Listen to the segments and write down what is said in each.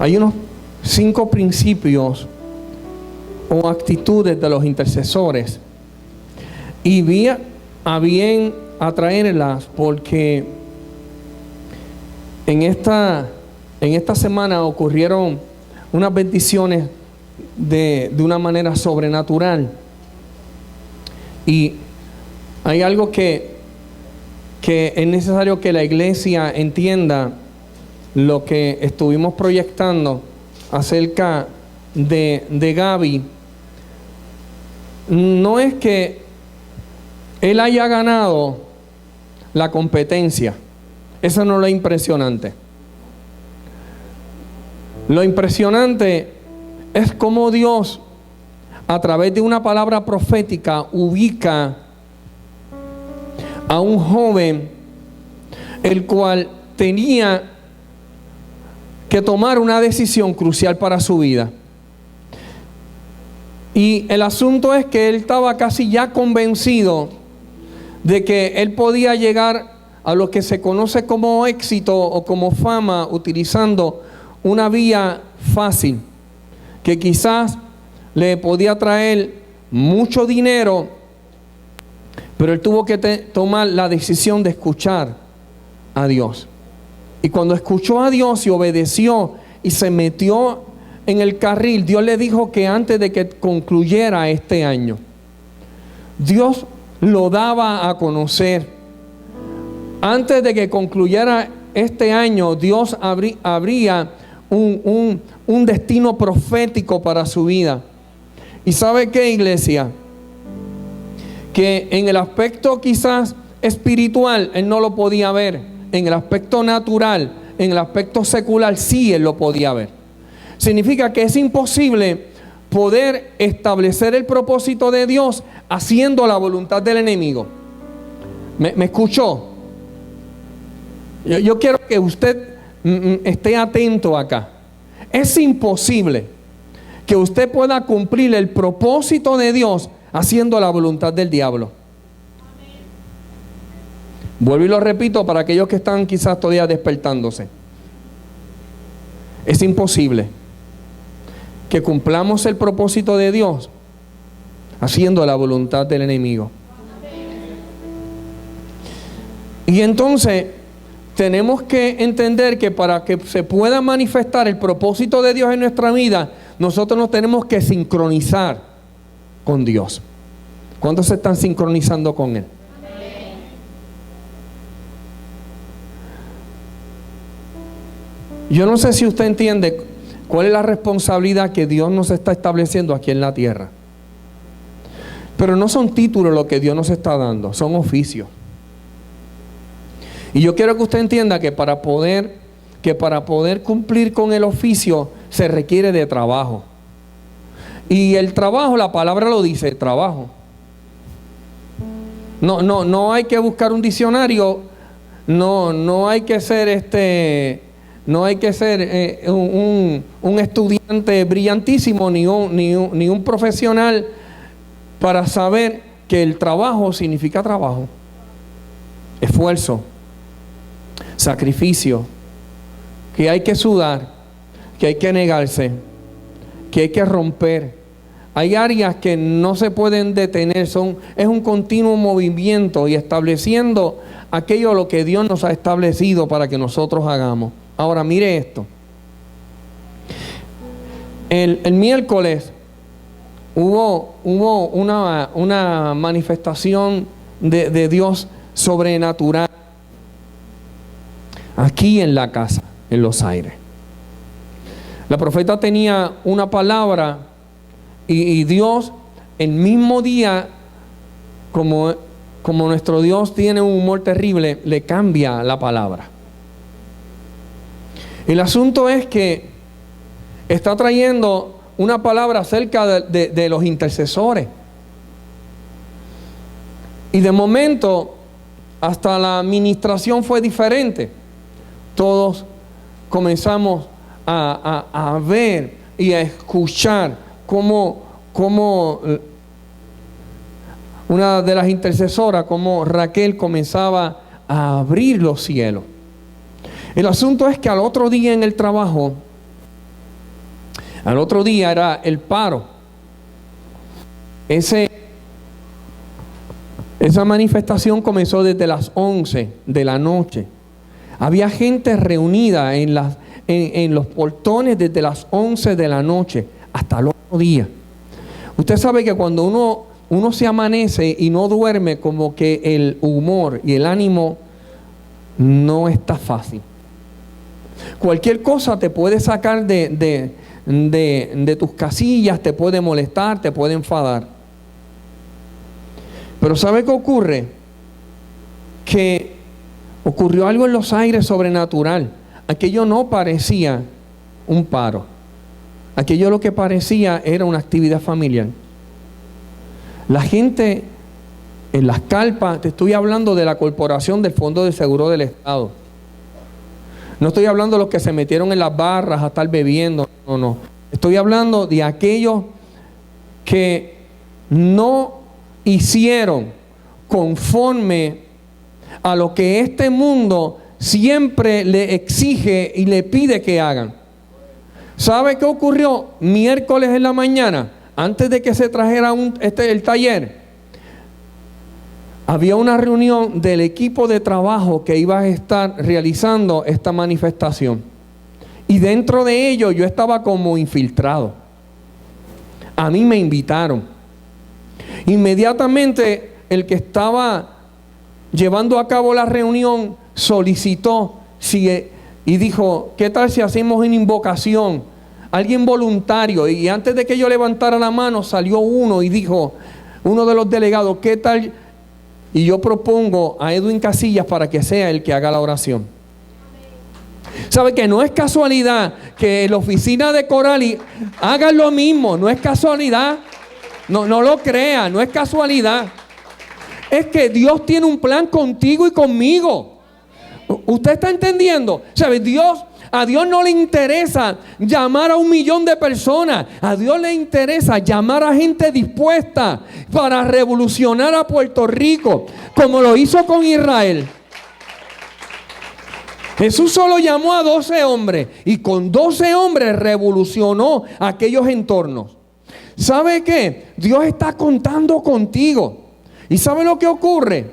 Hay unos 5 principios o actitudes de los intercesores, y vi a bien atraerlas porque en esta semana ocurrieron unas bendiciones de una manera sobrenatural, y hay algo que es necesario que la iglesia entienda. Lo que estuvimos proyectando acerca de Gaby, no es que él haya ganado la competencia. Eso no es lo impresionante. Lo impresionante es cómo Dios, a través de una palabra profética, ubica a un joven el cual tenía que tomar una decisión crucial para su vida. Y el asunto es que él estaba casi ya convencido de que él podía llegar a lo que se conoce como éxito o como fama, utilizando una vía fácil, que quizás le podía traer mucho dinero, pero él tuvo que tomar la decisión de escuchar a Dios. Y cuando escuchó a Dios y obedeció y se metió en el carril, Dios le dijo que antes de que concluyera este año, Dios lo daba a conocer. Antes de que concluyera este año, Dios habría un destino profético para su vida. ¿Y sabe qué, iglesia? Que en el aspecto quizás espiritual él no lo podía ver. En el aspecto natural, en el aspecto secular, sí él lo podía ver. Significa que es imposible poder establecer el propósito de Dios haciendo la voluntad del enemigo. ¿Me escuchó? Yo quiero que usted esté atento acá. Es imposible que usted pueda cumplir el propósito de Dios haciendo la voluntad del diablo. Vuelvo y lo repito para aquellos que están quizás todavía despertándose. Es imposible que cumplamos el propósito de Dios haciendo la voluntad del enemigo. Y entonces tenemos que entender que para que se pueda manifestar el propósito de Dios en nuestra vida, nosotros nos tenemos que sincronizar con Dios. ¿Cuántos se están sincronizando con Él? Yo no sé si usted entiende cuál es la responsabilidad que Dios nos está estableciendo aquí en la tierra. Pero no son títulos lo que Dios nos está dando, son oficios. Y yo quiero que usted entienda que para poder cumplir con el oficio se requiere de trabajo. Y el trabajo, la palabra lo dice, trabajo. No hay que buscar un diccionario, no hay que ser no hay que ser un estudiante brillantísimo ni un profesional para saber que el trabajo significa trabajo, esfuerzo, sacrificio, que hay que sudar, que hay que negarse, que hay que romper. Hay áreas que no se pueden detener, es un continuo movimiento y estableciendo aquello lo que Dios nos ha establecido para que nosotros hagamos. Ahora mire esto. El miércoles hubo una manifestación de Dios sobrenatural aquí en la casa, en Los Aires. La profeta tenía una palabra y Dios el mismo día, como nuestro Dios tiene un humor terrible, le cambia la palabra. El asunto es que está trayendo una palabra acerca de los intercesores. Y de momento, hasta la administración fue diferente. Todos comenzamos a ver y a escuchar cómo una de las intercesoras, como Raquel, comenzaba a abrir los cielos. El asunto es que al otro día en el trabajo, Al otro día era el paro. Esa manifestación comenzó desde las 11 de la noche. Había gente reunida en los portones desde las 11 de la noche hasta el otro día. Usted sabe que cuando uno se amanece y no duerme, como que el humor y el ánimo no está fácil. Cualquier cosa te puede sacar de tus casillas, te puede molestar, te puede enfadar. Pero ¿sabe qué ocurre? Que ocurrió algo en los aires sobrenatural. Aquello no parecía un paro. Aquello lo que parecía era una actividad familiar. La gente en las carpas, te estoy hablando de la corporación del Fondo de Seguro del Estado. No estoy hablando de los que se metieron en las barras a estar bebiendo. No. Estoy hablando de aquellos que no hicieron conforme a lo que este mundo siempre le exige y le pide que hagan. ¿Sabe qué ocurrió? Miércoles en la mañana, antes de que se trajera el taller, había una reunión del equipo de trabajo que iba a estar realizando esta manifestación. Y dentro de ello yo estaba como infiltrado. A mí me invitaron. Inmediatamente el que estaba llevando a cabo la reunión solicitó y dijo, ¿qué tal si hacemos una invocación? Alguien voluntario. Y antes de que yo levantara la mano salió uno y dijo, uno de los delegados, ¿qué tal? Y yo propongo a Edwin Casillas para que sea el que haga la oración. ¿Sabe que no es casualidad que la oficina de Corali hagan lo mismo? No es casualidad. No lo crea, no es casualidad. Es que Dios tiene un plan contigo y conmigo. ¿Usted está entendiendo? ¿Sabe? A Dios no le interesa llamar a 1 millón de personas. A Dios le interesa llamar a gente dispuesta para revolucionar a Puerto Rico, como lo hizo con Israel. Jesús solo llamó a 12 hombres y con 12 hombres revolucionó aquellos entornos. ¿Sabe qué? Dios está contando contigo. ¿Y sabe lo que ocurre?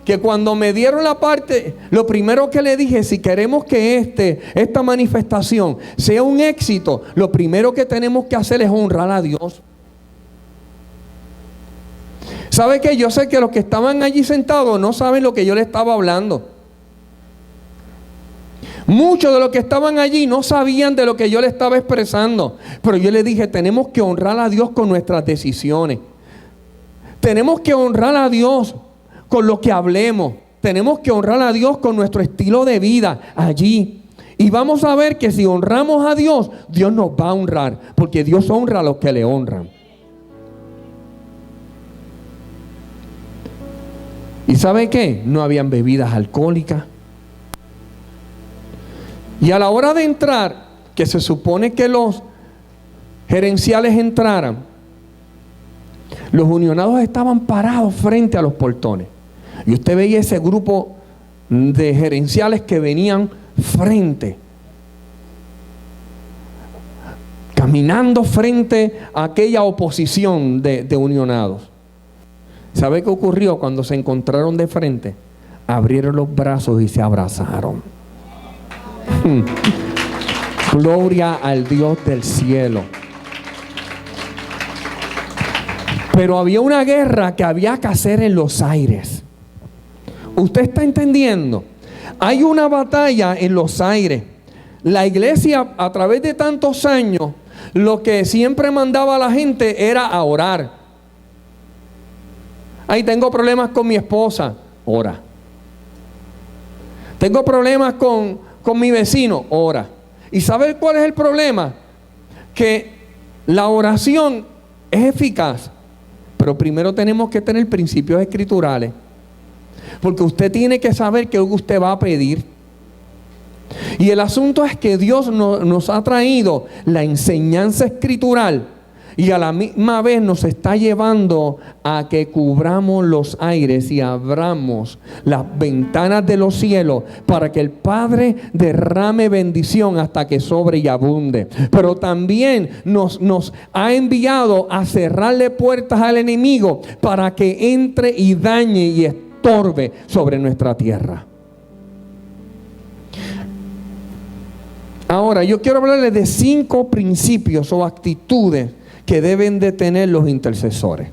Que cuando me dieron la parte, lo primero que le dije, si queremos que esta manifestación sea un éxito, lo primero que tenemos que hacer es honrar a Dios. ¿Sabe qué? Yo sé que los que estaban allí sentados no saben lo que yo les estaba hablando. Muchos de los que estaban allí no sabían de lo que yo les estaba expresando. Pero yo les dije, tenemos que honrar a Dios con nuestras decisiones. Tenemos que honrar a Dios con lo que hablemos. Tenemos que honrar a Dios con nuestro estilo de vida allí. Y vamos a ver que si honramos a Dios, Dios nos va a honrar. Porque Dios honra a los que le honran. ¿Y sabe qué? No habían bebidas alcohólicas. Y a la hora de entrar, que se supone que los gerenciales entraran, los unionados estaban parados frente a los portones. Y usted veía ese grupo de gerenciales que venían frente, caminando frente a aquella oposición de unionados. ¿Sabe qué ocurrió cuando se encontraron de frente? Abrieron los brazos y se abrazaron. Gloria al Dios del cielo. Pero había una guerra que había que hacer en los aires. ¿Usted está entendiendo? Hay una batalla en los aires. La iglesia, a través de tantos años, lo que siempre mandaba a la gente era a orar. Ay, tengo problemas con mi esposa, ora. Tengo problemas con mi vecino, ora. ¿Y sabe cuál es el problema? Que la oración es eficaz, pero primero tenemos que tener principios escriturales. Porque usted tiene que saber qué usted va a pedir. Y el asunto es que Dios nos ha traído la enseñanza escritural y a la misma vez nos está llevando a que cubramos los aires y abramos las ventanas de los cielos para que el Padre derrame bendición hasta que sobre y abunde. Pero también nos ha enviado a cerrarle puertas al enemigo para que entre y dañe y estorbe sobre nuestra tierra. Ahora, yo quiero hablarles de 5 principios o actitudes que deben de tener los intercesores.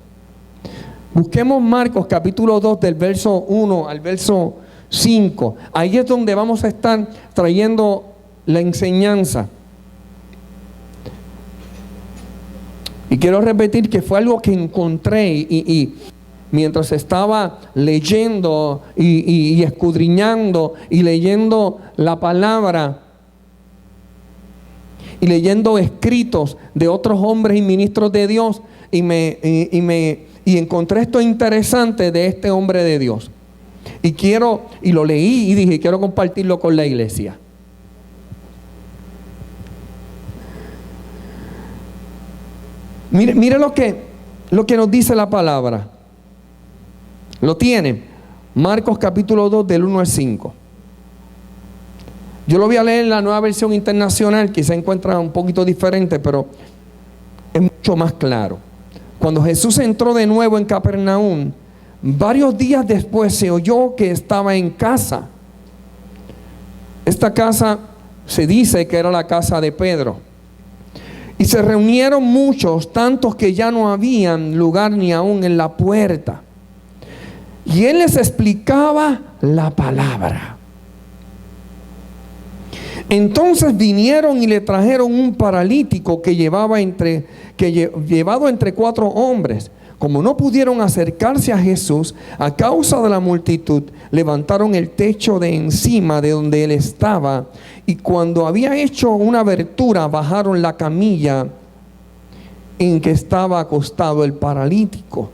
Busquemos Marcos capítulo 2 del verso 1 al verso 5. Ahí es donde vamos a estar trayendo la enseñanza. Y quiero repetir que fue algo que encontré y mientras estaba leyendo y escudriñando y leyendo la palabra y leyendo escritos de otros hombres y ministros de Dios, y encontré esto interesante de este hombre de Dios. Y lo leí y dije, quiero compartirlo con la iglesia. Mire lo que nos dice la palabra. Lo tienen. Marcos capítulo 2 del 1 al 5. Yo lo voy a leer en la Nueva Versión Internacional, que se encuentra un poquito diferente, pero es mucho más claro. Cuando Jesús entró de nuevo en Capernaum, varios días después se oyó que estaba en casa. Esta casa se dice que era la casa de Pedro. Y se reunieron muchos, tantos que ya no habían lugar ni aún en la puerta. Y él les explicaba la palabra. Entonces vinieron y le trajeron un paralítico llevado entre 4 hombres. Como no pudieron acercarse a Jesús a causa de la multitud, levantaron el techo de encima de donde él estaba, y cuando había hecho una abertura, bajaron la camilla en que estaba acostado el paralítico.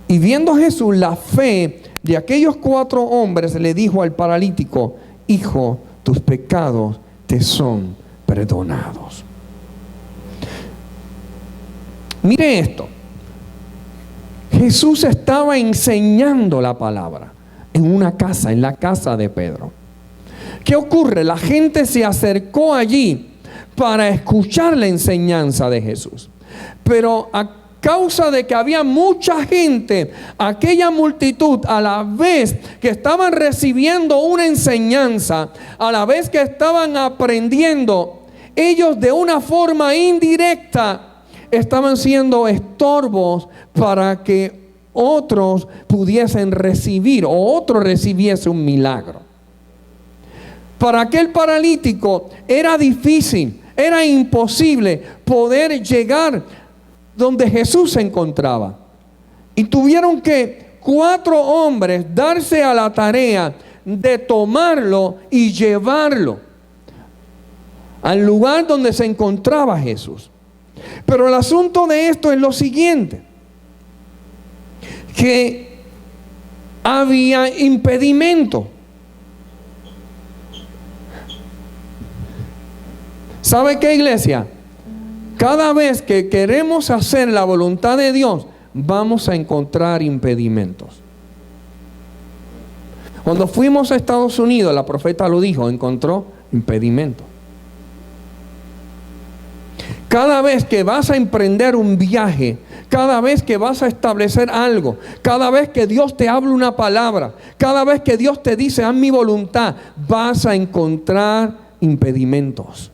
Y viendo Jesús la fe de aquellos 4 hombres, le dijo al paralítico: hijo, tus pecados te son perdonados. Mire esto. Jesús estaba enseñando la palabra en una casa, en la casa de Pedro. ¿Qué ocurre? La gente se acercó allí para escuchar la enseñanza de Jesús. Pero a causa de que había mucha gente, aquella multitud, a la vez que estaban recibiendo una enseñanza, a la vez que estaban aprendiendo, ellos de una forma indirecta estaban siendo estorbos para que otros pudiesen recibir o otro recibiese un milagro. Para aquel paralítico era difícil, era imposible poder llegar donde Jesús se encontraba. Y tuvieron que 4 hombres darse a la tarea de tomarlo y llevarlo al lugar donde se encontraba Jesús. Pero el asunto de esto es lo siguiente: que había impedimento. ¿Sabe qué, iglesia? Cada vez que queremos hacer la voluntad de Dios, vamos a encontrar impedimentos. Cuando fuimos a Estados Unidos, la profeta lo dijo, encontró impedimentos. Cada vez que vas a emprender un viaje, cada vez que vas a establecer algo, cada vez que Dios te habla una palabra, cada vez que Dios te dice haz mi voluntad, vas a encontrar impedimentos.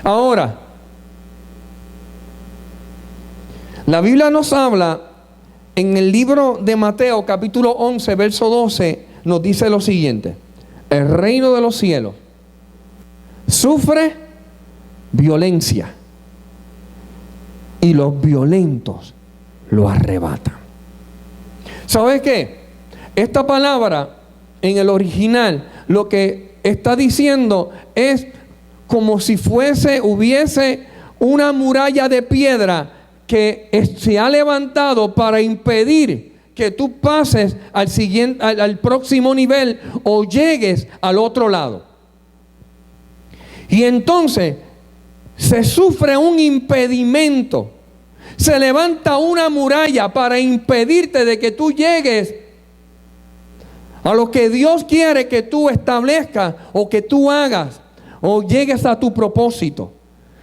Ahora, la Biblia nos habla en el libro de Mateo capítulo 11 verso 12, nos dice lo siguiente: el reino de los cielos sufre violencia y los violentos lo arrebatan. ¿Sabes qué? Esta palabra en el original lo que está diciendo es como si hubiese una muralla de piedra que se ha levantado para impedir que tú pases al próximo nivel o llegues al otro lado. Y entonces se sufre un impedimento, se levanta una muralla para impedirte de que tú llegues a lo que Dios quiere que tú establezcas o que tú hagas o llegues a tu propósito.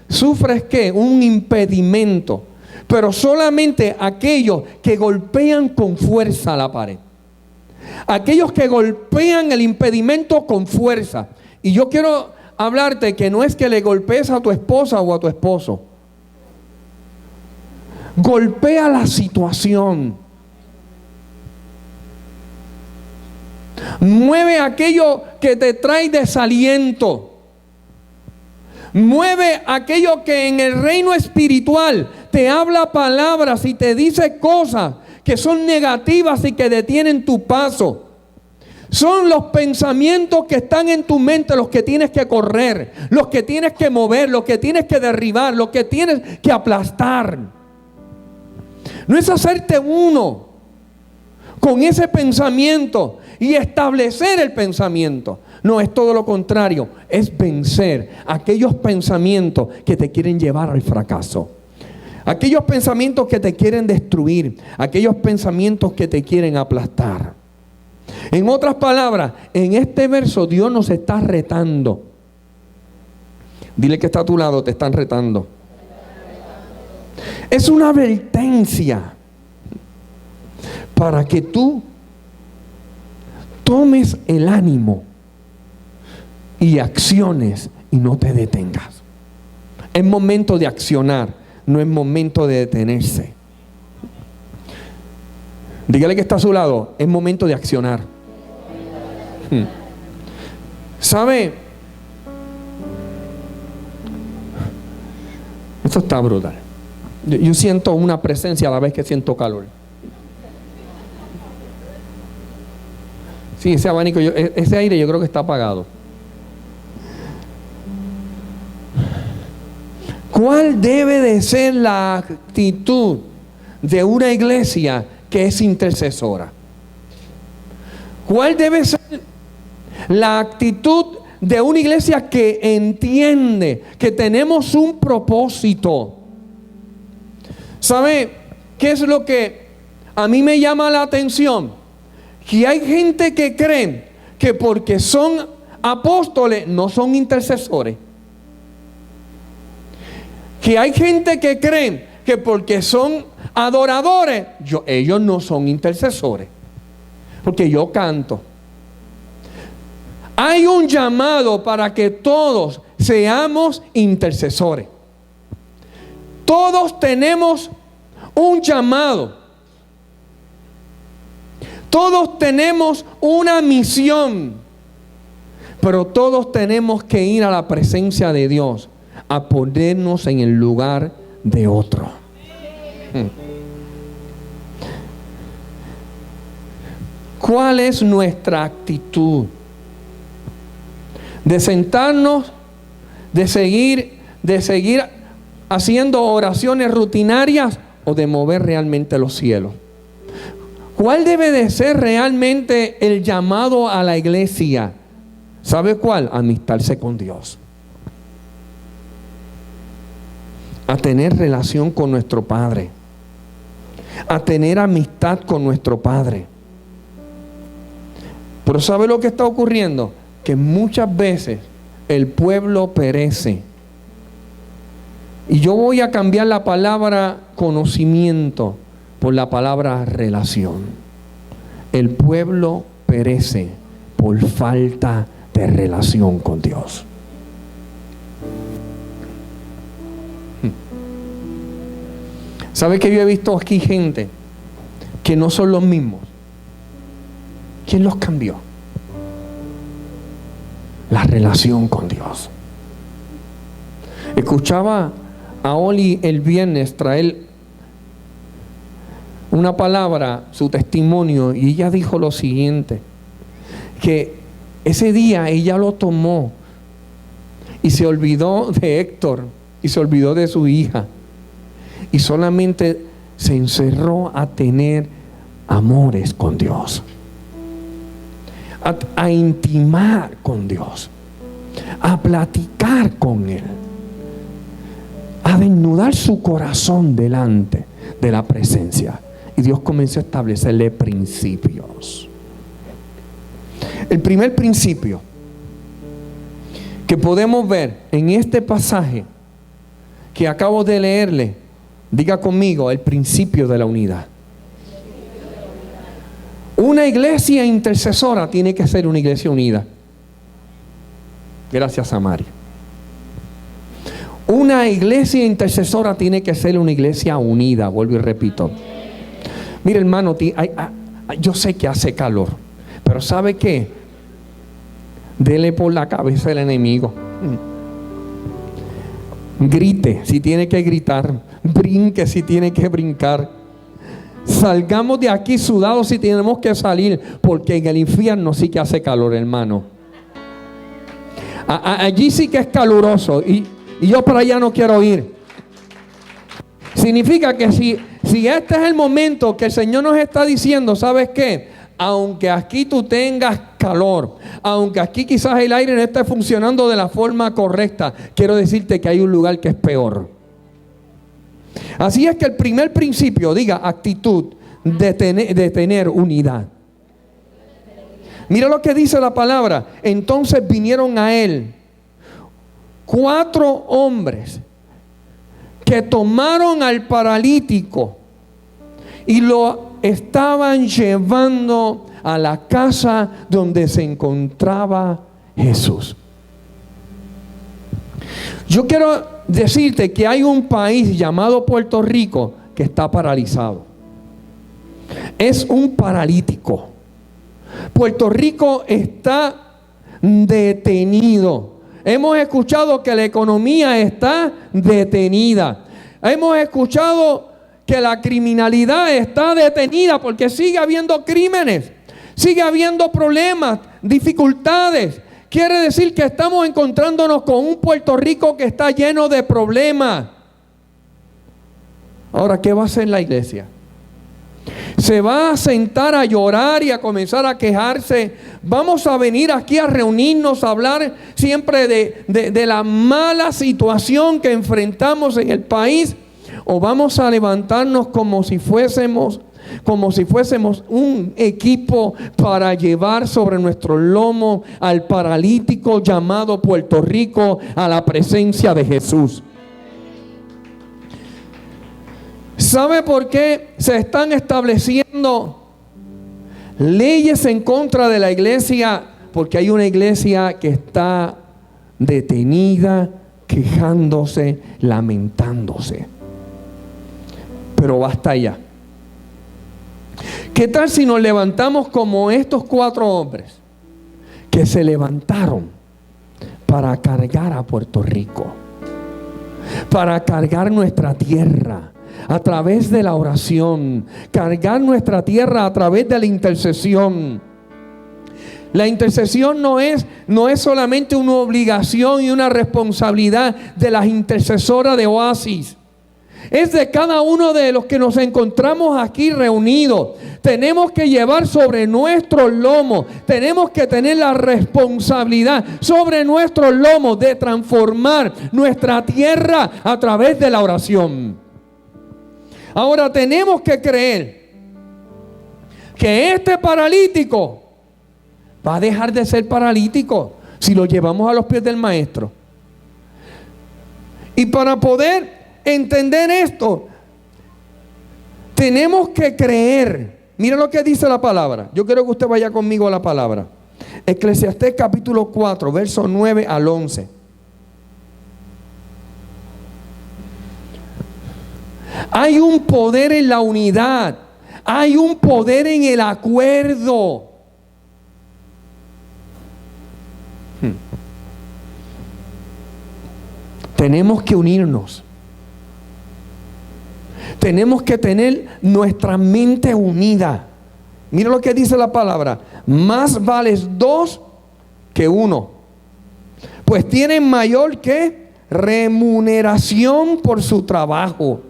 Sufres ¿qué? Un impedimento, pero solamente aquellos que golpean con fuerza la pared. Aquellos que golpean el impedimento con fuerza. Y yo quiero hablarte que no es que le golpees a tu esposa o a tu esposo. Golpea la situación. Mueve aquello que te trae desaliento. Mueve aquello que en el reino espiritual te habla palabras y te dice cosas que son negativas y que detienen tu paso. Son los pensamientos que están en tu mente los que tienes que correr, los que tienes que mover, los que tienes que derribar, los que tienes que aplastar. No es hacerte uno con ese pensamiento y establecer el pensamiento. No, es todo lo contrario. Es vencer aquellos pensamientos que te quieren llevar al fracaso. Aquellos pensamientos que te quieren destruir. Aquellos pensamientos que te quieren aplastar. En otras palabras, en este verso Dios nos está retando. Dile que está a tu lado, te están retando. Es una advertencia para que tú tomes el ánimo y acciones y no te detengas. Es momento de accionar, no es momento de detenerse. Dígale que está a su lado, es momento de accionar. ¿Sabe? Esto está brutal. Yo siento una presencia a la vez que siento calor. Sí, ese abanico, ese aire yo creo que está apagado. ¿Cuál debe de ser la actitud de una iglesia que es intercesora? ¿Cuál debe ser la actitud de una iglesia que entiende que tenemos un propósito? ¿Sabe qué es lo que a mí me llama la atención? Que hay gente que cree que porque son apóstoles no son intercesores. Que hay gente que cree que porque son adoradores, ellos no son intercesores. Porque yo canto. Hay un llamado para que todos seamos intercesores. Todos tenemos un llamado. Todos tenemos una misión. Pero todos tenemos que ir a la presencia de Dios a ponernos en el lugar de otro. ¿Cuál es nuestra actitud? De sentarnos, de seguir haciendo oraciones rutinarias o de mover realmente los cielos. ¿Cuál debe de ser realmente el llamado a la iglesia? ¿Sabe cuál? Amistarse con Dios. A tener relación con nuestro Padre. A tener amistad con nuestro Padre. Pero ¿sabe lo que está ocurriendo? Que muchas veces el pueblo perece. Y yo voy a cambiar la palabra conocimiento por la palabra relación. El pueblo perece por falta de relación con Dios. ¿Sabe que yo he visto aquí gente que no son los mismos? ¿Quién los cambió? La relación con Dios. Escuchaba a Oli el viernes traer una palabra, su testimonio, y ella dijo lo siguiente, que ese día ella lo tomó y se olvidó de Héctor y se olvidó de su hija y solamente se encerró a tener amores con Dios, a intimar con Dios, a platicar con Él. a desnudar su corazón delante de la presencia. Y Dios comenzó a establecerle principios. El primer principio que podemos ver en este pasaje que acabo de leerle, diga conmigo, el principio de la unidad. Una iglesia intercesora tiene que ser una iglesia unida. Gracias a Mari. Una iglesia intercesora tiene que ser una iglesia unida. Vuelvo y repito. Mire, hermano, yo sé que hace calor, pero ¿sabe qué? Dele por la cabeza al enemigo. Grite si tiene que gritar. Brinque si tiene que brincar. Salgamos de aquí sudados si tenemos que salir, porque en el infierno sí que hace calor, hermano. Allí sí que es caluroso y yo para allá no quiero ir. Significa que si este es el momento que el Señor nos está diciendo, ¿sabes qué? Aunque aquí tú tengas calor, aunque aquí quizás el aire no esté funcionando de la forma correcta, quiero decirte que hay un lugar que es peor. Así es que el primer principio, diga actitud de tener unidad. Mira lo que dice la palabra. Entonces vinieron a él 4 hombres que tomaron al paralítico y lo estaban llevando a la casa donde se encontraba Jesús. Yo quiero decirte que hay un país llamado Puerto Rico que está paralizado. Es un paralítico. Puerto Rico está detenido. Hemos escuchado que la economía está detenida. Hemos escuchado que la criminalidad está detenida porque sigue habiendo crímenes, sigue habiendo problemas, dificultades. Quiere decir que estamos encontrándonos con un Puerto Rico que está lleno de problemas. Ahora, ¿qué va a hacer la iglesia? ¿Se va a sentar a llorar y a comenzar a quejarse? ¿Vamos a venir aquí a reunirnos, a hablar siempre de la mala situación que enfrentamos en el país? ¿O vamos a levantarnos como si fuésemos un equipo para llevar sobre nuestro lomo al paralítico llamado Puerto Rico a la presencia de Jesús? ¿Sabe por qué se están estableciendo leyes en contra de la iglesia? Porque hay una iglesia que está detenida, quejándose, lamentándose. Pero basta ya. ¿Qué tal si nos levantamos como estos 4 hombres que se levantaron para cargar a Puerto Rico, para cargar nuestra tierra a través de la oración, cargar nuestra tierra a través de la intercesión? La intercesión no es solamente una obligación y una responsabilidad de las intercesoras de Oasis. Es de cada uno de los que nos encontramos aquí reunidos. Tenemos que llevar sobre nuestros lomos, tenemos que tener la responsabilidad sobre nuestros lomos de transformar nuestra tierra a través de la oración. Ahora tenemos que creer que este paralítico va a dejar de ser paralítico si lo llevamos a los pies del Maestro. Y para poder entender esto, tenemos que creer. Mira lo que dice la palabra. Yo quiero que usted vaya conmigo a la palabra. Eclesiastés capítulo 4, versos 9 al 11. Hay un poder en la unidad. Hay un poder en el acuerdo. Tenemos que unirnos. Tenemos que tener nuestra mente unida. Mira lo que dice la palabra. Más vales 2 que 1, pues tienen mayor que remuneración por su trabajo.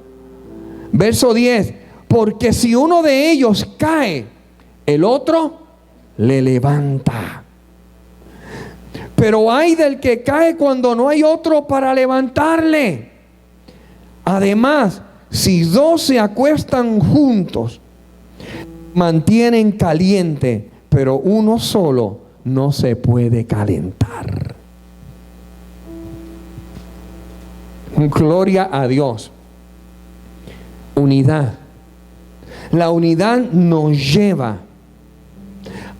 Verso 10. Porque si uno de ellos cae, el otro le levanta. Pero hay del que cae cuando no hay otro para levantarle. Además, si dos se acuestan juntos, mantienen caliente, pero uno solo no se puede calentar. Gloria a Dios. Unidad. La unidad nos lleva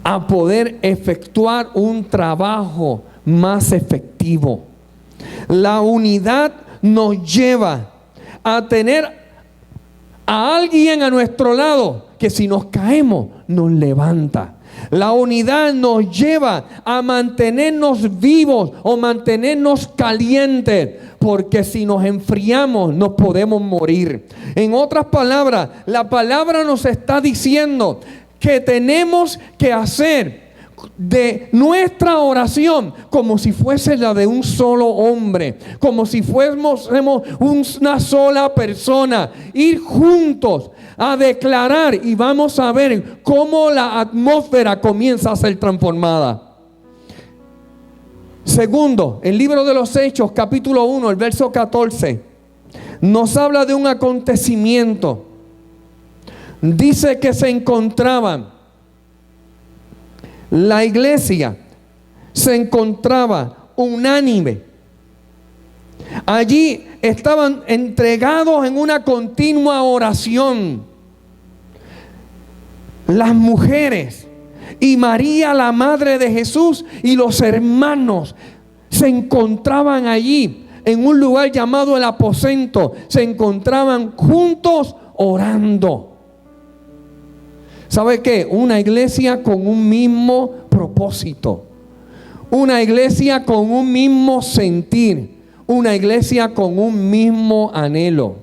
a poder efectuar un trabajo más efectivo. La unidad nos lleva a tener a alguien a nuestro lado que si nos caemos nos levanta. La unidad nos lleva a mantenernos vivos o mantenernos calientes, porque si nos enfriamos nos podemos morir. En otras palabras, la palabra nos está diciendo que tenemos que hacer de nuestra oración como si fuese la de un solo hombre, como si fuésemos una sola persona, ir juntos a declarar, y vamos a ver cómo la atmósfera comienza a ser transformada. Segundo, el libro de los Hechos, capítulo 1, el verso 14, nos habla de un acontecimiento. Dice que se encontraban, la iglesia se encontraba unánime. Allí estaban entregados en una continua oración. Las mujeres y María, la madre de Jesús, y los hermanos se encontraban allí en un lugar llamado el aposento. Se encontraban juntos orando. ¿Sabe qué? Una iglesia con un mismo propósito, una iglesia con un mismo sentir, una iglesia con un mismo anhelo.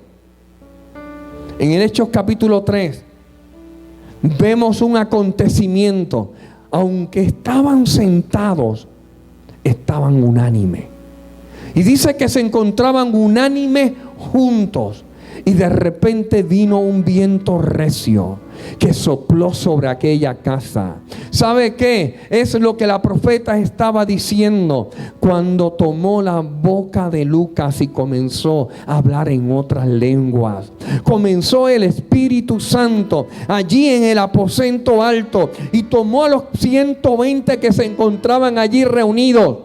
En el Hechos capítulo 3 vemos un acontecimiento. Aunque estaban sentados, estaban unánimes. Y dice que se encontraban unánimes juntos. Y de repente vino un viento recio que sopló sobre aquella casa. ¿Sabe qué? Es lo que la profeta estaba diciendo cuando tomó la boca de Lucas y comenzó a hablar en otras lenguas. Comenzó el Espíritu Santo allí en el aposento alto y tomó a los 120 que se encontraban allí reunidos,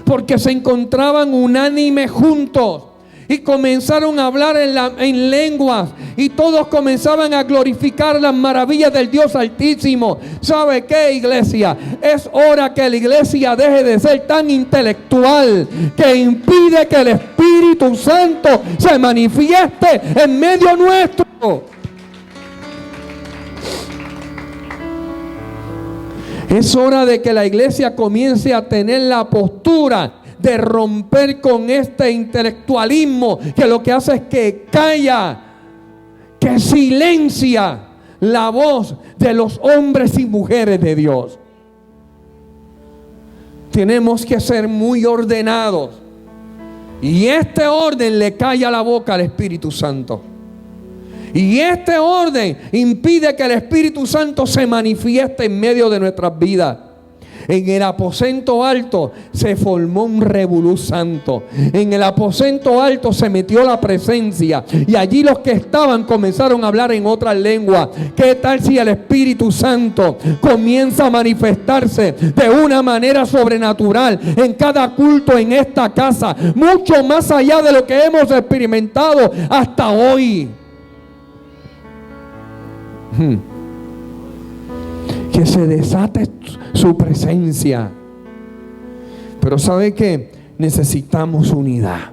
porque se encontraban unánimes juntos. Y comenzaron a hablar en lenguas. Y todos comenzaban a glorificar las maravillas del Dios Altísimo. ¿Sabe qué, iglesia? Es hora que la iglesia deje de ser tan intelectual, que impide que el Espíritu Santo se manifieste en medio nuestro. Es hora de que la iglesia comience a tener la postura de romper con este intelectualismo que lo que hace es que calla, que silencia la voz de los hombres y mujeres de Dios. Tenemos que ser muy ordenados, y este orden le calla la boca al Espíritu Santo, y este orden impide que el Espíritu Santo se manifieste en medio de nuestras vidas. En el aposento alto se formó un revolú santo. En el aposento alto se metió la presencia. Y allí los que estaban comenzaron a hablar en otras lenguas. ¿Qué tal si el Espíritu Santo comienza a manifestarse de una manera sobrenatural en cada culto en esta casa? Mucho más allá de lo que hemos experimentado hasta hoy. Que se desate su presencia. Pero ¿sabe qué? Necesitamos unidad.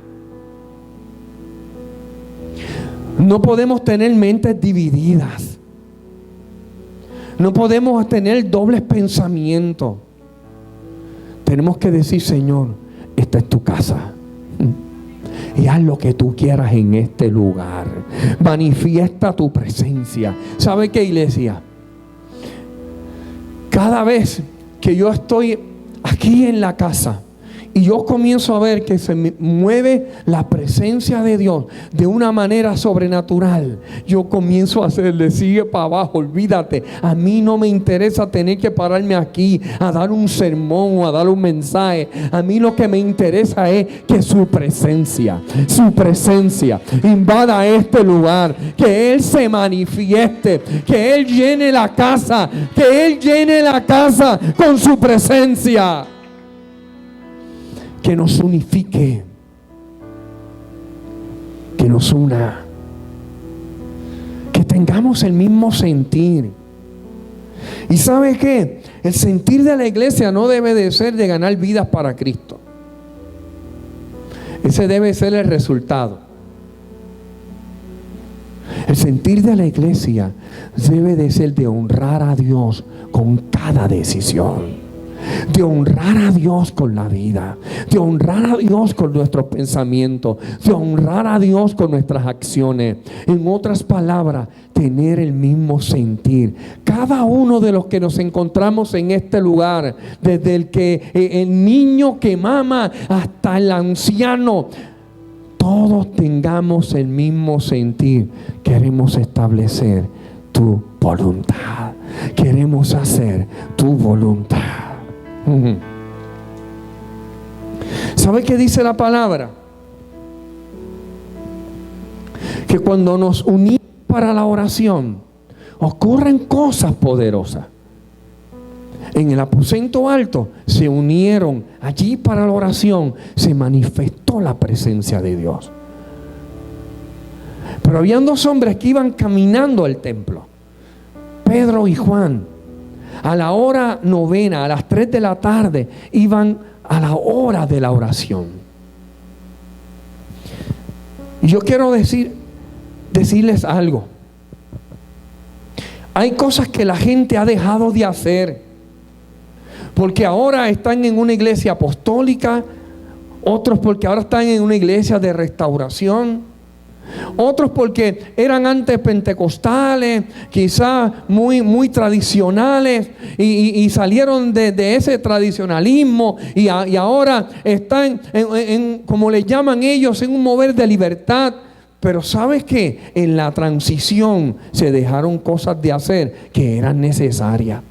No podemos tener mentes divididas. No podemos tener dobles pensamientos. Tenemos que decir: Señor, esta es tu casa, y haz lo que tú quieras en este lugar. Manifiesta tu presencia. ¿Sabe qué, iglesia? Cada vez que yo estoy aquí en la casa y yo comienzo a ver que se mueve la presencia de Dios de una manera sobrenatural, yo comienzo a hacerle, sigue para abajo, olvídate. A mí no me interesa tener que pararme aquí a dar un sermón o a dar un mensaje. A mí lo que me interesa es que su presencia invada este lugar, que Él se manifieste, que Él llene la casa, con su presencia. Que nos unifique, que nos una, que tengamos el mismo sentir. ¿Y sabe qué? El sentir de la iglesia no debe de ser de ganar vidas para Cristo. Ese debe ser el resultado. El sentir de la iglesia debe de ser de honrar a Dios con cada decisión, de honrar a Dios con la vida, de honrar a Dios con nuestros pensamientos, de honrar a Dios con nuestras acciones. En otras palabras, tener el mismo sentir. Cada uno de los que nos encontramos en este lugar, desde el niño que mama hasta el anciano, todos tengamos el mismo sentir. Queremos establecer tu voluntad. Queremos hacer tu voluntad. ¿Sabe qué dice la palabra? Que cuando nos unimos para la oración, ocurren cosas poderosas. En el aposento alto se unieron allí para la oración, se manifestó la presencia de Dios. Pero habían dos hombres que iban caminando al templo, Pedro y Juan. A la hora novena, a las 3 de la tarde, iban a la hora de la oración. Y yo quiero decirles algo. Hay cosas que la gente ha dejado de hacer, porque ahora están en una iglesia apostólica, otros porque ahora están en una iglesia de restauración, otros porque eran antes pentecostales, quizás muy tradicionales, y salieron de ese tradicionalismo y ahora están en, como le llaman ellos, en un mover de libertad. Pero ¿sabes qué? En la transición se dejaron cosas de hacer que eran necesarias.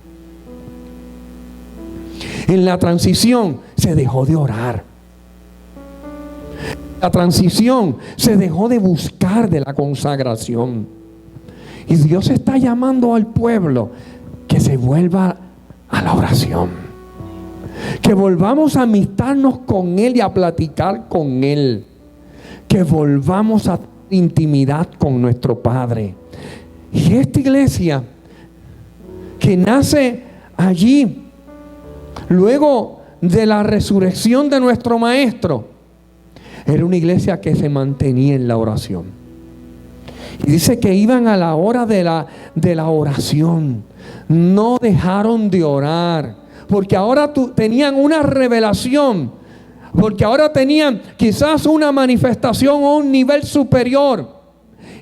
En la transición se dejó de orar. La transición se dejó de buscar de la consagración. Y Dios está llamando al pueblo que se vuelva a la oración, que volvamos a amistarnos con Él y a platicar con Él, que volvamos a intimidad con nuestro Padre. Y esta iglesia que nace allí luego de la resurrección de nuestro Maestro, era una iglesia que se mantenía en la oración. Y dice que iban a la hora de la oración. No dejaron de orar, porque ahora tenían una revelación, porque ahora tenían quizás una manifestación a un nivel superior.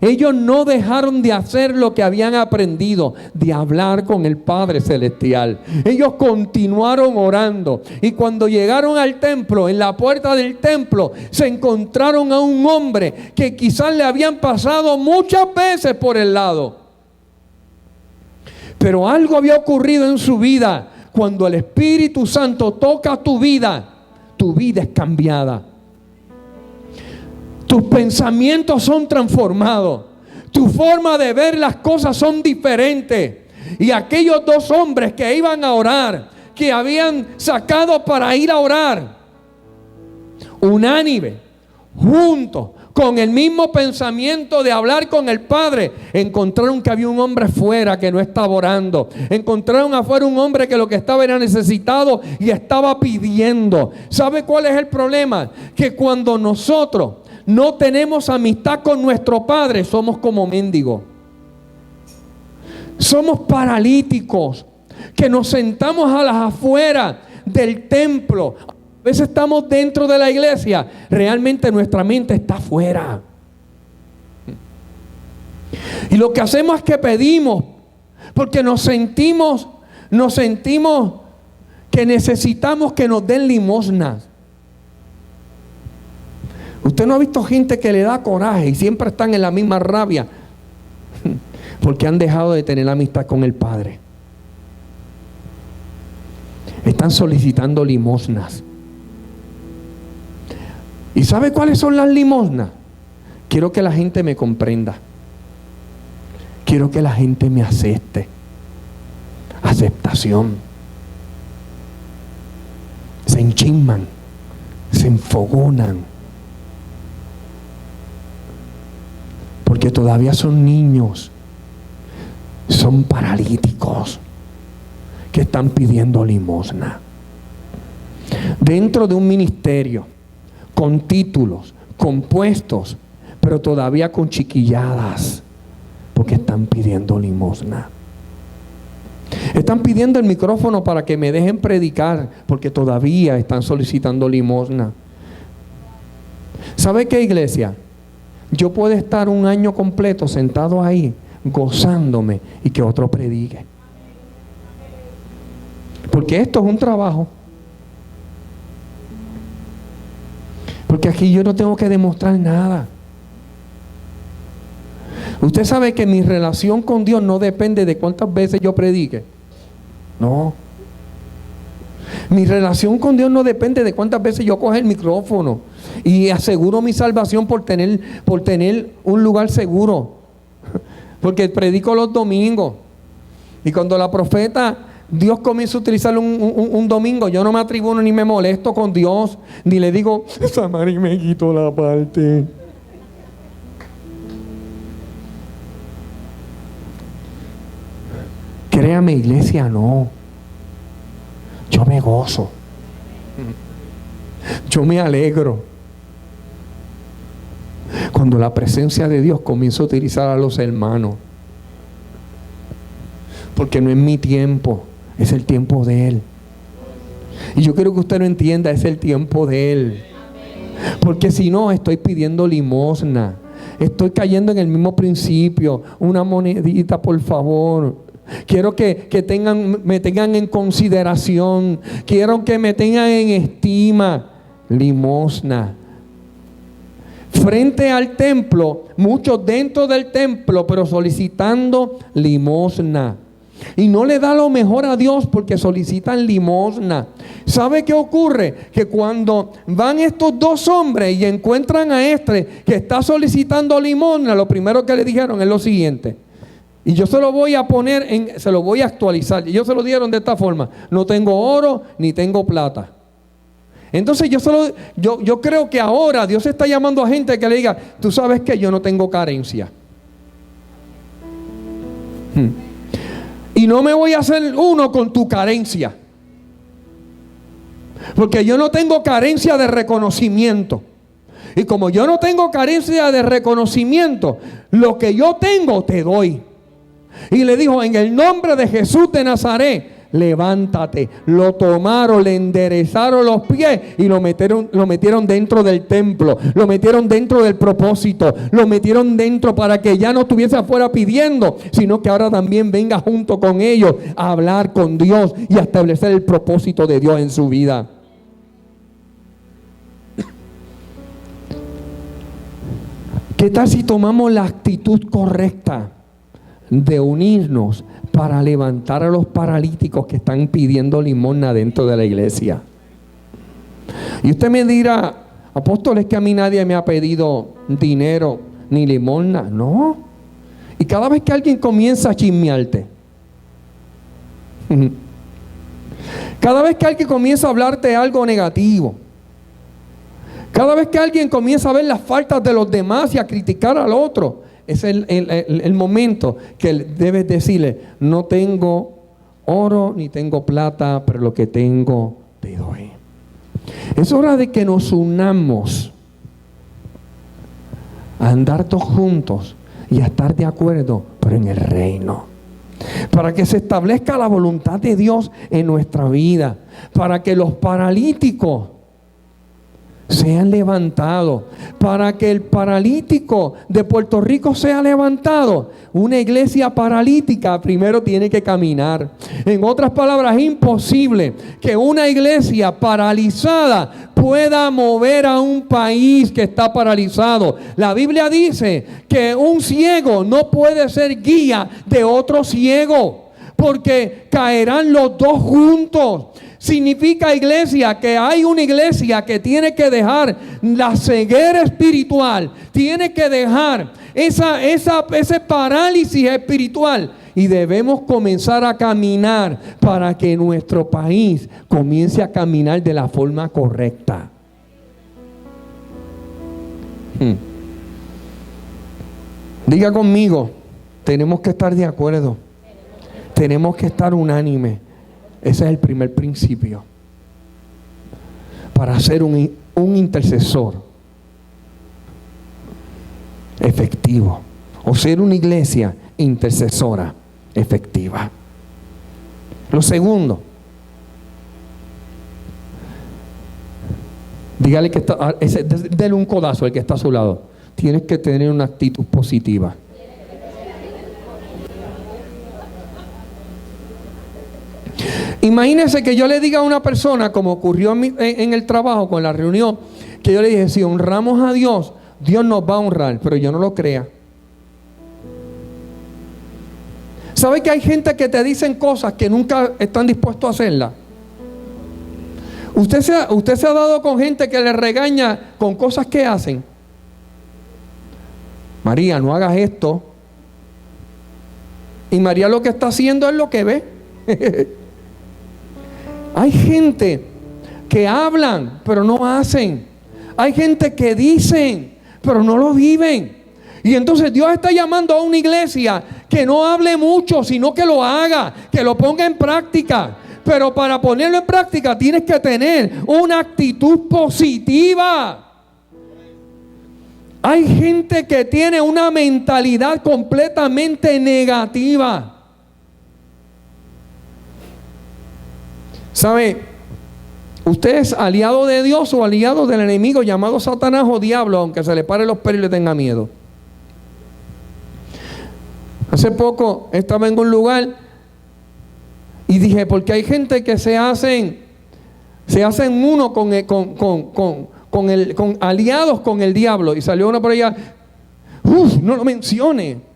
Ellos no dejaron de hacer lo que habían aprendido, de hablar con el Padre Celestial. Ellos continuaron orando. Y cuando llegaron al templo, en la puerta del templo, se encontraron a un hombre que quizás le habían pasado muchas veces por el lado. Pero algo había ocurrido en su vida. Cuando el Espíritu Santo toca tu vida es cambiada. Tus pensamientos son transformados. Tu forma de ver las cosas son diferentes. Y aquellos dos hombres que iban a orar, que habían sacado para ir a orar, unánime, juntos, con el mismo pensamiento de hablar con el Padre, encontraron que había un hombre fuera que no estaba orando. Encontraron afuera un hombre que lo que estaba era necesitado y estaba pidiendo. ¿Sabe cuál es el problema? Que cuando nosotros no tenemos amistad con nuestro Padre, somos como mendigos. Somos paralíticos que nos sentamos a las afueras del templo. A veces estamos dentro de la iglesia, realmente nuestra mente está afuera. Y lo que hacemos es que pedimos, porque nos sentimos que necesitamos que nos den limosnas. Usted no ha visto gente que le da coraje y siempre están en la misma rabia porque han dejado de tener amistad con el Padre. Están solicitando limosnas. ¿Y sabe cuáles son las limosnas? Quiero que la gente me comprenda. Quiero que la gente me acepte. Aceptación. Se enchisman, se enfogonan, porque todavía son niños, son paralíticos que están pidiendo limosna dentro de un ministerio con títulos, con puestos, pero todavía con chiquilladas, porque están pidiendo limosna. Están pidiendo el micrófono para que me dejen predicar, porque todavía están solicitando limosna. ¿Sabe qué, iglesia? Yo puedo estar un año completo sentado ahí, gozándome, y que otro predique. Porque esto es un trabajo. Porque aquí yo no tengo que demostrar nada. Usted sabe que mi relación con Dios no depende de cuántas veces yo predique. No. Mi relación con Dios no depende de cuántas veces yo coge el micrófono y aseguro mi salvación por tener un lugar seguro. Porque predico los domingos. Y cuando la profeta, Dios comienza a utilizar un domingo, yo no me atribuno ni me molesto con Dios, ni le digo, Samari me quitó la parte. Créame, iglesia, no. Yo me gozo. Yo me alegro cuando la presencia de Dios comienza a utilizar a los hermanos. Porque no es mi tiempo, es el tiempo de Él. Y yo quiero que usted lo entienda, es el tiempo de Él. Porque si no, estoy pidiendo limosna. Estoy cayendo en el mismo principio. Una monedita, por favor. Quiero que me tengan en consideración. Quiero que me tengan en estima. Limosna. Frente al templo, muchos dentro del templo, pero solicitando limosna. Y no le da lo mejor a Dios porque solicitan limosna. ¿Sabe qué ocurre? Que cuando van estos dos hombres y encuentran a este que está solicitando limosna, lo primero que le dijeron es lo siguiente. Y yo se lo voy a poner, se lo voy a actualizar. Ellos se lo dieron de esta forma: no tengo oro ni tengo plata. Entonces yo creo que ahora Dios está llamando a gente que le diga: tú sabes que yo no tengo carencia. Y no me voy a hacer uno con tu carencia. Porque yo no tengo carencia de reconocimiento. Y como yo no tengo carencia de reconocimiento, lo que yo tengo te doy. Y le dijo: en el nombre de Jesús de Nazaret, levántate. Lo tomaron, le enderezaron los pies y lo metieron dentro del templo. Lo metieron dentro del propósito. Lo metieron dentro para que ya no estuviese afuera pidiendo, sino que ahora también venga junto con ellos a hablar con Dios y a establecer el propósito de Dios en su vida. ¿Qué tal si tomamos la actitud correcta de unirnos para levantar a los paralíticos que están pidiendo limosna dentro de la iglesia? Y usted me dirá: apóstol, es que a mí nadie me ha pedido dinero ni limosna. No. Y cada vez que alguien comienza a chismearte, cada vez que alguien comienza a hablarte algo negativo, cada vez que alguien comienza a ver las faltas de los demás y a criticar al otro, es el momento que debes decirle: no tengo oro ni tengo plata, pero lo que tengo te doy. Es hora de que nos unamos a andar todos juntos y a estar de acuerdo, pero en el reino. Para que se establezca la voluntad de Dios en nuestra vida. Para que los paralíticos sean levantados, para que el paralítico de Puerto Rico sea levantado. Una iglesia paralítica primero tiene que caminar. En otras palabras, es imposible que una iglesia paralizada pueda mover a un país que está paralizado. La Biblia dice que un ciego no puede ser guía de otro ciego, porque caerán los dos juntos. Significa, iglesia, que hay una iglesia que tiene que dejar la ceguera espiritual, tiene que dejar ese parálisis espiritual, y debemos comenzar a caminar para que nuestro país comience a caminar de la forma correcta. Diga conmigo, tenemos que estar de acuerdo, tenemos que estar unánime. Ese es el primer principio para ser un intercesor efectivo, o ser una iglesia intercesora efectiva. Lo segundo, dígale que está, dele un codazo al que está a su lado. Tienes que tener una actitud positiva. Imagínese que yo le diga a una persona, como ocurrió en el trabajo con la reunión, que yo le dije: si honramos a Dios, Dios nos va a honrar, pero yo no lo crea. ¿Sabe que hay gente que te dicen cosas que nunca están dispuestos a hacerlas? Usted se ha dado con gente que le regaña con cosas que hacen. María, no hagas esto. Y María lo que está haciendo es lo que ve. Hay gente que hablan, pero no hacen. Hay gente que dicen, pero no lo viven. Y entonces Dios está llamando a una iglesia que no hable mucho, sino que lo haga, que lo ponga en práctica. Pero para ponerlo en práctica tienes que tener una actitud positiva. Hay gente que tiene una mentalidad completamente negativa. ¿Sabe? Usted es aliado de Dios o aliado del enemigo llamado Satanás o diablo, aunque se le pare los pelos y le tenga miedo. Hace poco estaba en un lugar y dije, porque hay gente que se hacen uno con aliados con el diablo. Y salió uno por allá: no lo mencione.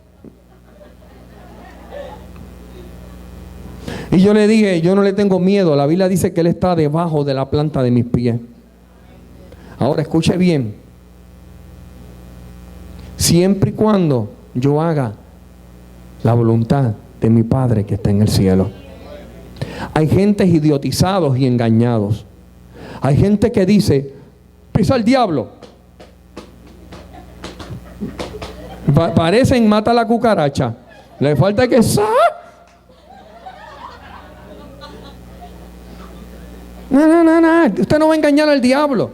Y yo le dije: yo no le tengo miedo. La Biblia dice que Él está debajo de la planta de mis pies. Ahora escuche bien. Siempre y cuando yo haga la voluntad de mi Padre que está en el cielo. Hay gentes idiotizados y engañados. Hay gente que dice: pisa al diablo. Parecen mata la cucaracha. Le falta que No. Usted no va a engañar al diablo.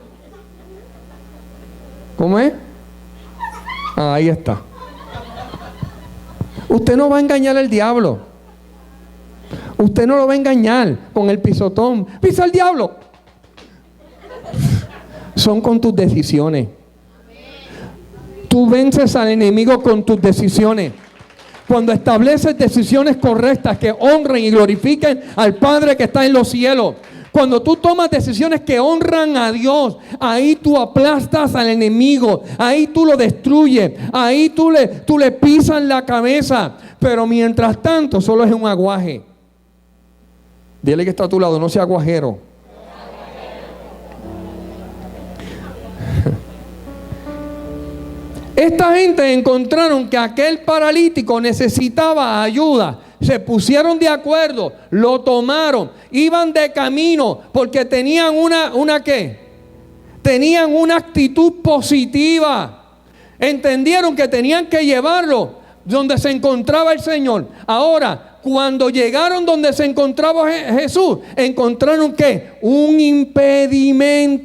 ¿Cómo es? Ahí está. Usted no va a engañar al diablo. Usted no lo va a engañar con el pisotón. ¡Pisa al diablo! Son con tus decisiones. Tú vences al enemigo con tus decisiones. Cuando estableces decisiones correctas que honren y glorifiquen al Padre que está en los cielos. Cuando tú tomas decisiones que honran a Dios, ahí tú aplastas al enemigo, ahí tú lo destruyes, ahí tú le pisas la cabeza. Pero mientras tanto, solo es un aguaje. Dile que está a tu lado: no sea aguajero. Esta gente encontraron que aquel paralítico necesitaba ayuda. Se pusieron de acuerdo, lo tomaron, iban de camino porque tenían ¿qué? Tenían una actitud positiva. Entendieron que tenían que llevarlo donde se encontraba el Señor. Ahora, cuando llegaron donde se encontraba Jesús, encontraron ¿qué? Un impedimento.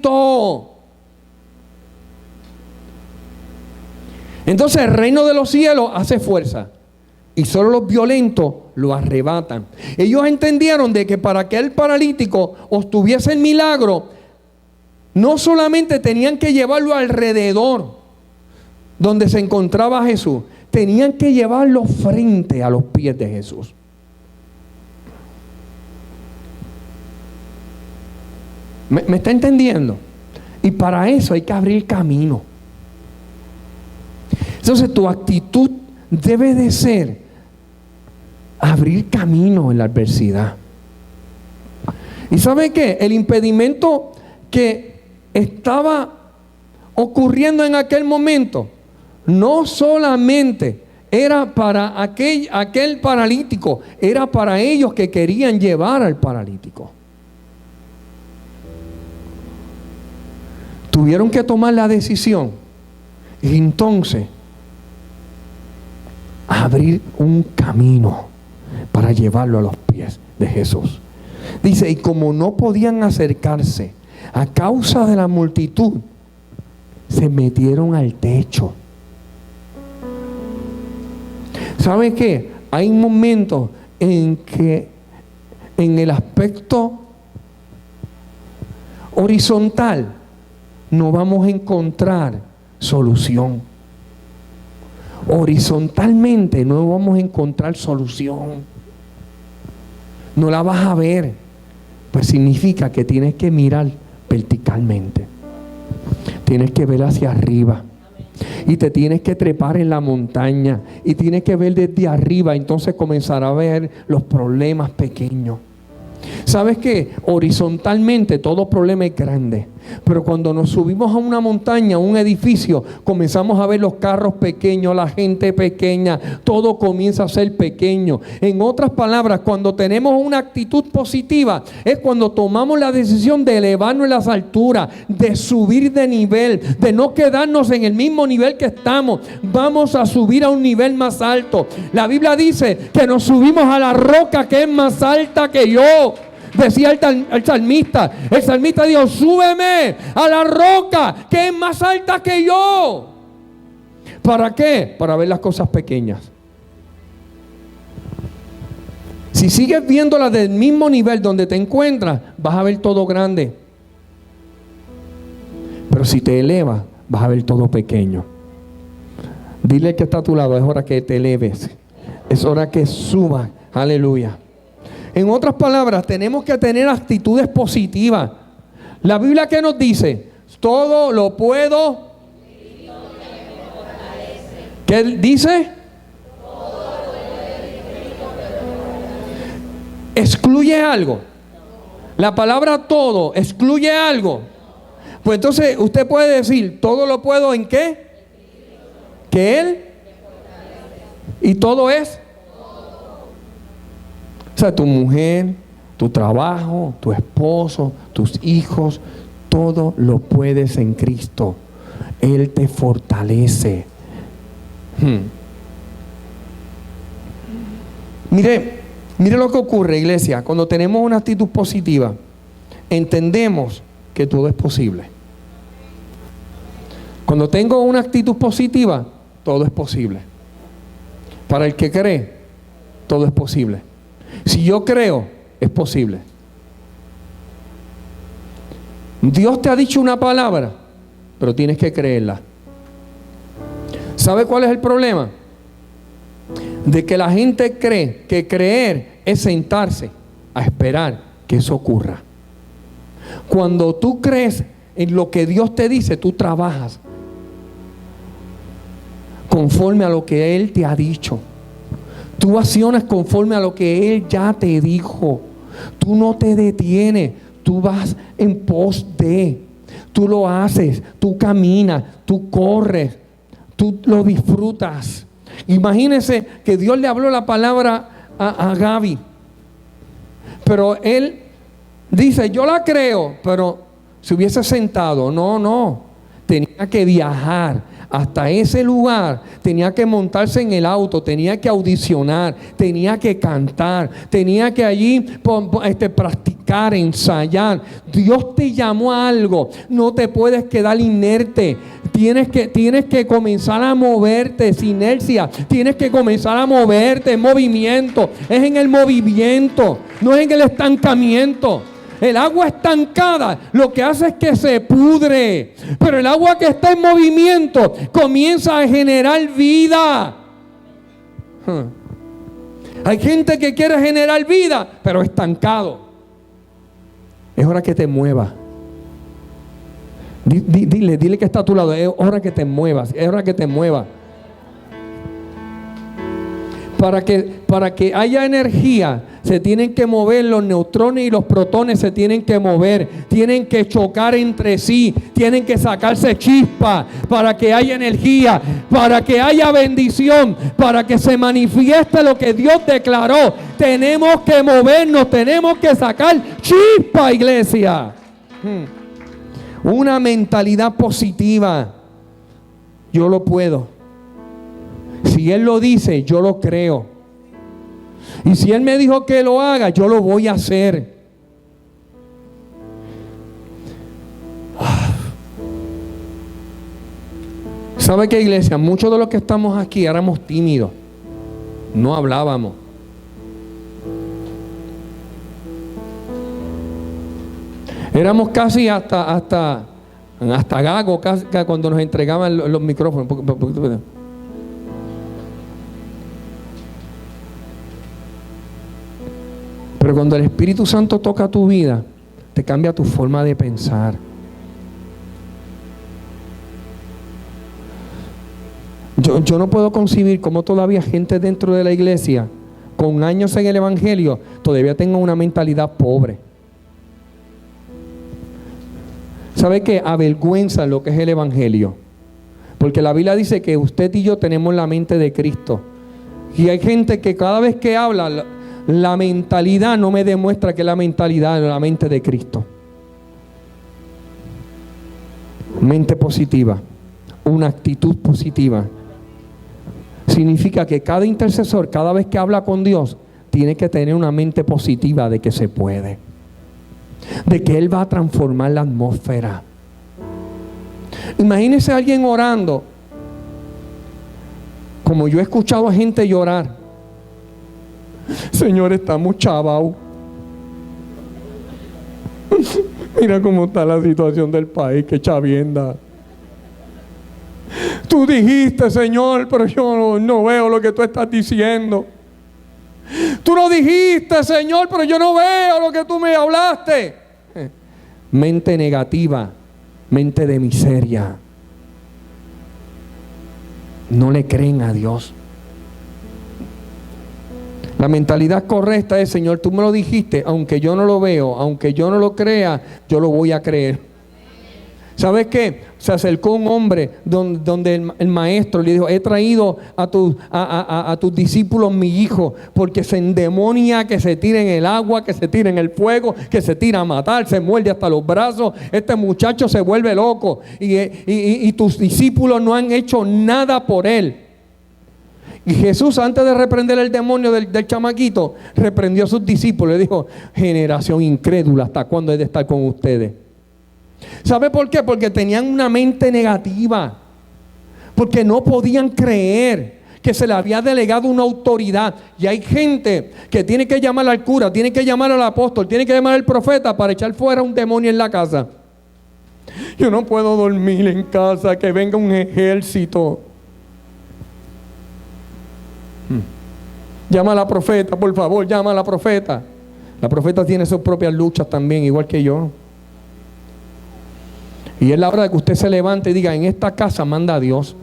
Entonces el reino de los cielos hace fuerza y solo los violentos lo arrebatan. Ellos entendieron de que para que el paralítico obtuviese el milagro, no solamente tenían que llevarlo alrededor donde se encontraba Jesús, tenían que llevarlo frente a los pies de Jesús. ¿Me está entendiendo? Y para eso hay que abrir camino. Entonces tu actitud debe de ser abrir camino en la adversidad. ¿Y sabe qué? El impedimento que estaba ocurriendo en aquel momento no solamente era para aquel paralítico, era para ellos que querían llevar al paralítico. Tuvieron que tomar la decisión y entonces abrir un camino para llevarlo a los pies de Jesús. Dice, y como no podían acercarse a causa de la multitud, se metieron al techo. ¿Sabe qué? Hay momentos en que en el aspecto horizontal no vamos a encontrar solución. Horizontalmente no vamos a encontrar solución. No la vas a ver. Pues significa que tienes que mirar verticalmente. Tienes que ver hacia arriba. Y te tienes que trepar en la montaña. Y tienes que ver desde arriba. Entonces comenzar a ver los problemas pequeños. ¿Sabes qué? Horizontalmente todo problema es grande. Pero cuando nos subimos a una montaña, a un edificio, comenzamos a ver los carros pequeños, la gente pequeña, todo comienza a ser pequeño. En otras palabras, cuando tenemos una actitud positiva, es cuando tomamos la decisión de elevarnos en las alturas, de subir de nivel, de no quedarnos en el mismo nivel que estamos. Vamos a subir a un nivel más alto. La Biblia dice que nos subimos a la roca que es más alta que yo. Decía el salmista dijo, súbeme a la roca que es más alta que yo. ¿Para qué? Para ver las cosas pequeñas. Si sigues viéndolas del mismo nivel donde te encuentras, vas a ver todo grande. Pero si te elevas, vas a ver todo pequeño. Dile al que está a tu lado, es hora que te eleves. Es hora que subas. Aleluya. En otras palabras, tenemos que tener actitudes positivas. La Biblia, ¿qué nos dice? Todo lo puedo. ¿Qué dice? ¿Excluye algo? La palabra todo excluye algo. Pues entonces usted puede decir, todo lo puedo ¿en qué? Que Él. Y todo es. O sea, tu mujer, tu trabajo, tu esposo, tus hijos, todo lo puedes en Cristo. Él te fortalece. Mire lo que ocurre, iglesia. Cuando tenemos una actitud positiva, entendemos que todo es posible. Cuando tengo una actitud positiva, todo es posible. Para el que cree, todo es posible. Si yo creo, es posible. Dios te ha dicho una palabra, pero tienes que creerla. ¿Sabe cuál es el problema? De que la gente cree que creer es sentarse a esperar que eso ocurra. Cuando tú crees en lo que Dios te dice, tú trabajas conforme a lo que Él te ha dicho. Tú accionas conforme a lo que Él ya te dijo. Tú no te detienes. Tú vas en pos de. Tú lo haces. Tú caminas. Tú corres. Tú lo disfrutas. Imagínese que Dios le habló la palabra a Gaby. Pero él dice, yo la creo. Pero se hubiese sentado. No. Tenía que viajar hasta ese lugar, tenía que montarse en el auto, tenía que audicionar, tenía que cantar, tenía que allí practicar, ensayar. Dios te llamó a algo, no te puedes quedar inerte. Tienes que comenzar a moverte sin inercia. Tienes que comenzar a moverte en movimiento. Es en el movimiento, no es en el estancamiento. El agua estancada lo que hace es que se pudre, pero el agua que está en movimiento comienza a generar vida. Hay gente que quiere generar vida, pero estancado. Es hora que te muevas. Dile que está a tu lado. Es hora que te muevas. Es hora que te muevas. Para que haya energía, se tienen que mover los neutrones y los protones, se tienen que mover, tienen que chocar entre sí, tienen que sacarse chispa para que haya energía, para que haya bendición, para que se manifieste lo que Dios declaró. Tenemos que movernos, tenemos que sacar chispa, iglesia. Una mentalidad positiva. Yo lo puedo. Si Él lo dice, yo lo creo. Y si Él me dijo que lo haga, yo lo voy a hacer. ¿Sabe qué, iglesia? Muchos de los que estamos aquí éramos tímidos. No hablábamos. Éramos casi hasta gagos cuando nos entregaban los micrófonos. Pero cuando el Espíritu Santo toca tu vida, te cambia tu forma de pensar. Yo no puedo concebir cómo todavía gente dentro de la iglesia, con años en el Evangelio, todavía tenga una mentalidad pobre. ¿Sabe qué? Avergüenza lo que es el Evangelio. Porque la Biblia dice que usted y yo tenemos la mente de Cristo. Y hay gente que cada vez que habla, la mentalidad no me demuestra que es la mentalidad de la mente de Cristo. Mente positiva, una actitud positiva. Significa que cada intercesor, cada vez que habla con Dios, tiene que tener una mente positiva de que se puede. De que Él va a transformar la atmósfera. Imagínese a alguien orando, como yo he escuchado a gente llorar. Señor, estamos chavados. Mira cómo está la situación del país, qué chavienda. Tú dijiste, Señor, pero yo no veo lo que tú estás diciendo. Tú lo dijiste, Señor, pero yo no veo lo que tú me hablaste. Mente negativa, mente de miseria. No le creen a Dios. La mentalidad correcta es, Señor, tú me lo dijiste, aunque yo no lo veo, aunque yo no lo crea, yo lo voy a creer. ¿Sabes qué? Se acercó un hombre donde el maestro le dijo: he traído a tus discípulos mi hijo, porque se endemonia, que se tira en el agua, que se tira en el fuego, que se tira a matar, se muerde hasta los brazos. Este muchacho se vuelve loco y tus discípulos no han hecho nada por él. Y Jesús, antes de reprender el demonio del chamaquito, reprendió a sus discípulos. Le dijo: generación incrédula, ¿hasta cuándo he de estar con ustedes? ¿Sabe por qué? Porque tenían una mente negativa. Porque no podían creer que se le había delegado una autoridad. Y hay gente que tiene que llamar al cura, tiene que llamar al apóstol, tiene que llamar al profeta para echar fuera un demonio en la casa. Yo no puedo dormir en casa, que venga un ejército. Llama a la profeta, por favor, llama a la profeta. La profeta tiene sus propias luchas también, igual que yo. Y es la hora de que usted se levante y diga: en esta casa manda Dios.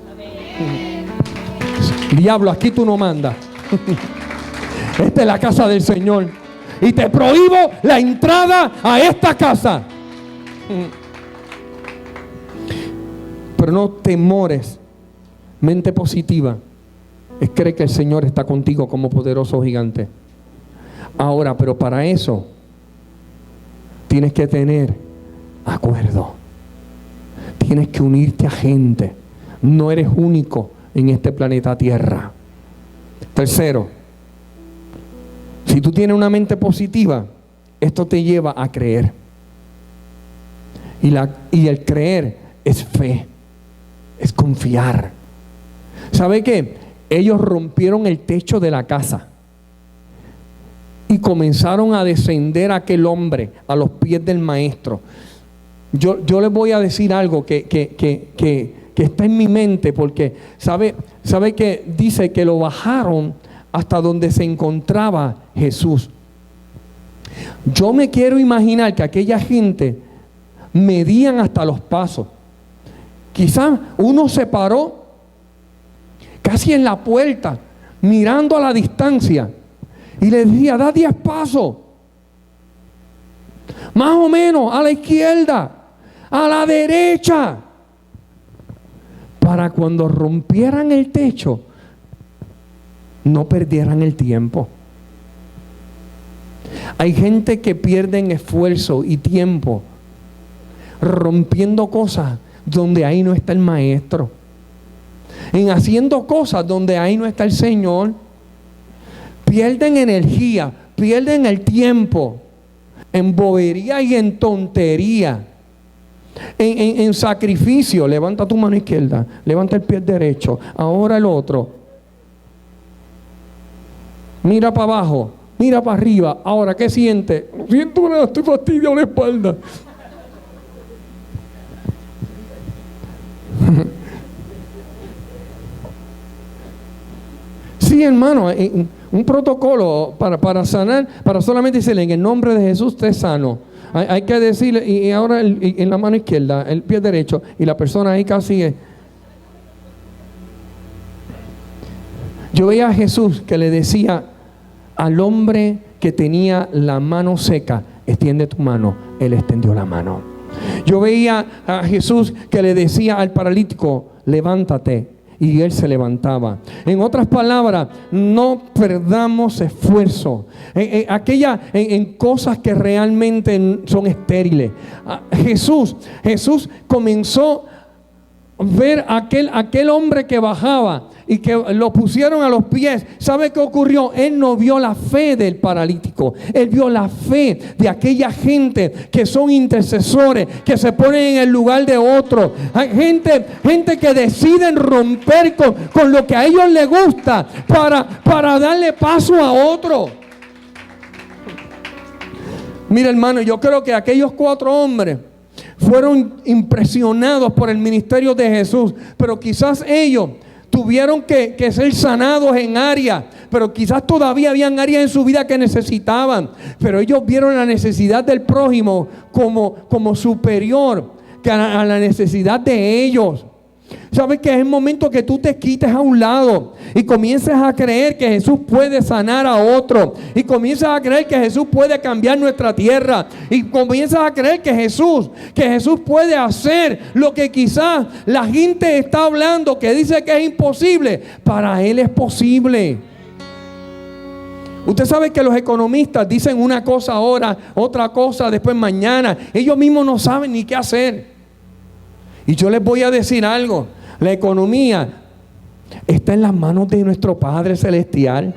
Diablo, aquí tú no mandas. Esta es la casa del Señor. Y te prohíbo la entrada a esta casa. Pero no temores. Mente positiva es creer que el Señor está contigo como poderoso gigante. Ahora, pero para eso tienes que tener acuerdo. Tienes que unirte a gente. No eres único en este planeta Tierra. Tercero, si tú tienes una mente positiva, esto te lleva a creer. Y el creer es fe, es confiar. ¿Sabe qué? Ellos rompieron el techo de la casa y comenzaron a descender a aquel hombre a los pies del maestro. Yo les voy a decir algo que está en mi mente, porque sabe que dice que lo bajaron hasta donde se encontraba Jesús. Yo me quiero imaginar que aquella gente medían hasta los pasos. Quizás uno se paró casi en la puerta, mirando a la distancia, y le decía, da 10 pasos, más o menos a la izquierda, a la derecha, para cuando rompieran el techo, no perdieran el tiempo. Hay gente que pierde esfuerzo y tiempo rompiendo cosas donde ahí no está el maestro, en haciendo cosas donde ahí no está el Señor. Pierden energía, pierden el tiempo en bobería y en tontería, en sacrificio. Levanta tu mano izquierda, levanta el pie derecho, ahora el otro, mira para abajo, mira para arriba. Ahora, ¿qué siente? No siento nada, estoy fastidiado la espalda. Sí, hermano, un protocolo para sanar, para solamente decirle en el nombre de Jesús usted es sano. Hay que decirle, y ahora en la mano izquierda, el pie derecho, y la persona ahí casi es. Yo veía a Jesús que le decía al hombre que tenía la mano seca, extiende tu mano. Él extendió la mano. Yo veía a Jesús que le decía al paralítico, levántate, y él se levantaba. En otras palabras, no perdamos esfuerzo en cosas que realmente son estériles. Jesús comenzó a ver aquel hombre que bajaba y que lo pusieron a los pies. ¿Sabe qué ocurrió? Él no vio la fe del paralítico, él vio la fe de aquella gente que son intercesores, que se ponen en el lugar de otro. Hay gente que deciden romper con lo que a ellos les gusta para darle paso a otro. Mira, hermano, yo creo que aquellos 4 hombres fueron impresionados por el ministerio de Jesús, pero quizás ellos tuvieron que ser sanados en áreas, pero quizás todavía habían áreas en su vida que necesitaban, pero ellos vieron la necesidad del prójimo como superior que a la necesidad de ellos. ¿Sabes que es el momento que tú te quites a un lado y comiences a creer que Jesús puede sanar a otro, y comienzas a creer que Jesús puede cambiar nuestra tierra, y comienzas a creer que Jesús puede hacer lo que quizás la gente está hablando, que dice que es imposible, para Él es posible? Usted sabe que los economistas dicen una cosa ahora, otra cosa después mañana. Ellos mismos no saben ni qué hacer. Y yo les voy a decir algo: la economía está en las manos de nuestro Padre Celestial,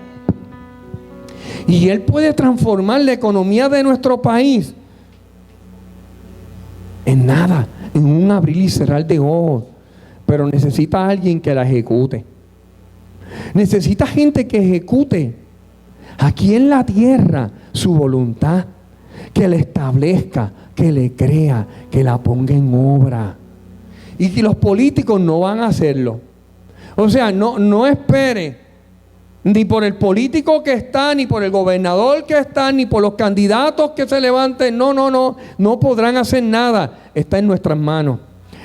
y Él puede transformar la economía de nuestro país en nada, en un abrir y cerrar de ojos. Pero necesita a alguien que la ejecute. Necesita gente que ejecute aquí en la tierra su voluntad, que la establezca, que le crea, que la ponga en obra. Y que los políticos no van a hacerlo. O sea, no espere ni por el político que está, ni por el gobernador que está, ni por los candidatos que se levanten. No podrán hacer nada. Está en nuestras manos.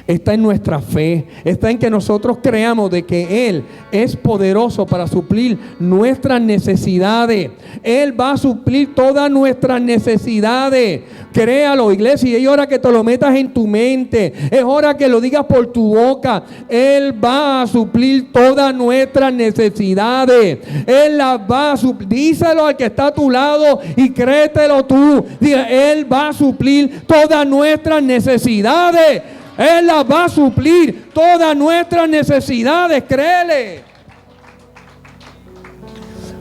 Está en nuestra fe, está en que nosotros creamos de que Él es poderoso para suplir nuestras necesidades. Él va a suplir todas nuestras necesidades. Créalo, iglesia, y es hora que te lo metas en tu mente, es hora que lo digas por tu boca. Él va a suplir todas nuestras necesidades. Él las va a suplir. Díselo al que está a tu lado y créetelo tú. Diga, Él va a suplir todas nuestras necesidades. Él las va a suplir todas nuestras necesidades, créele.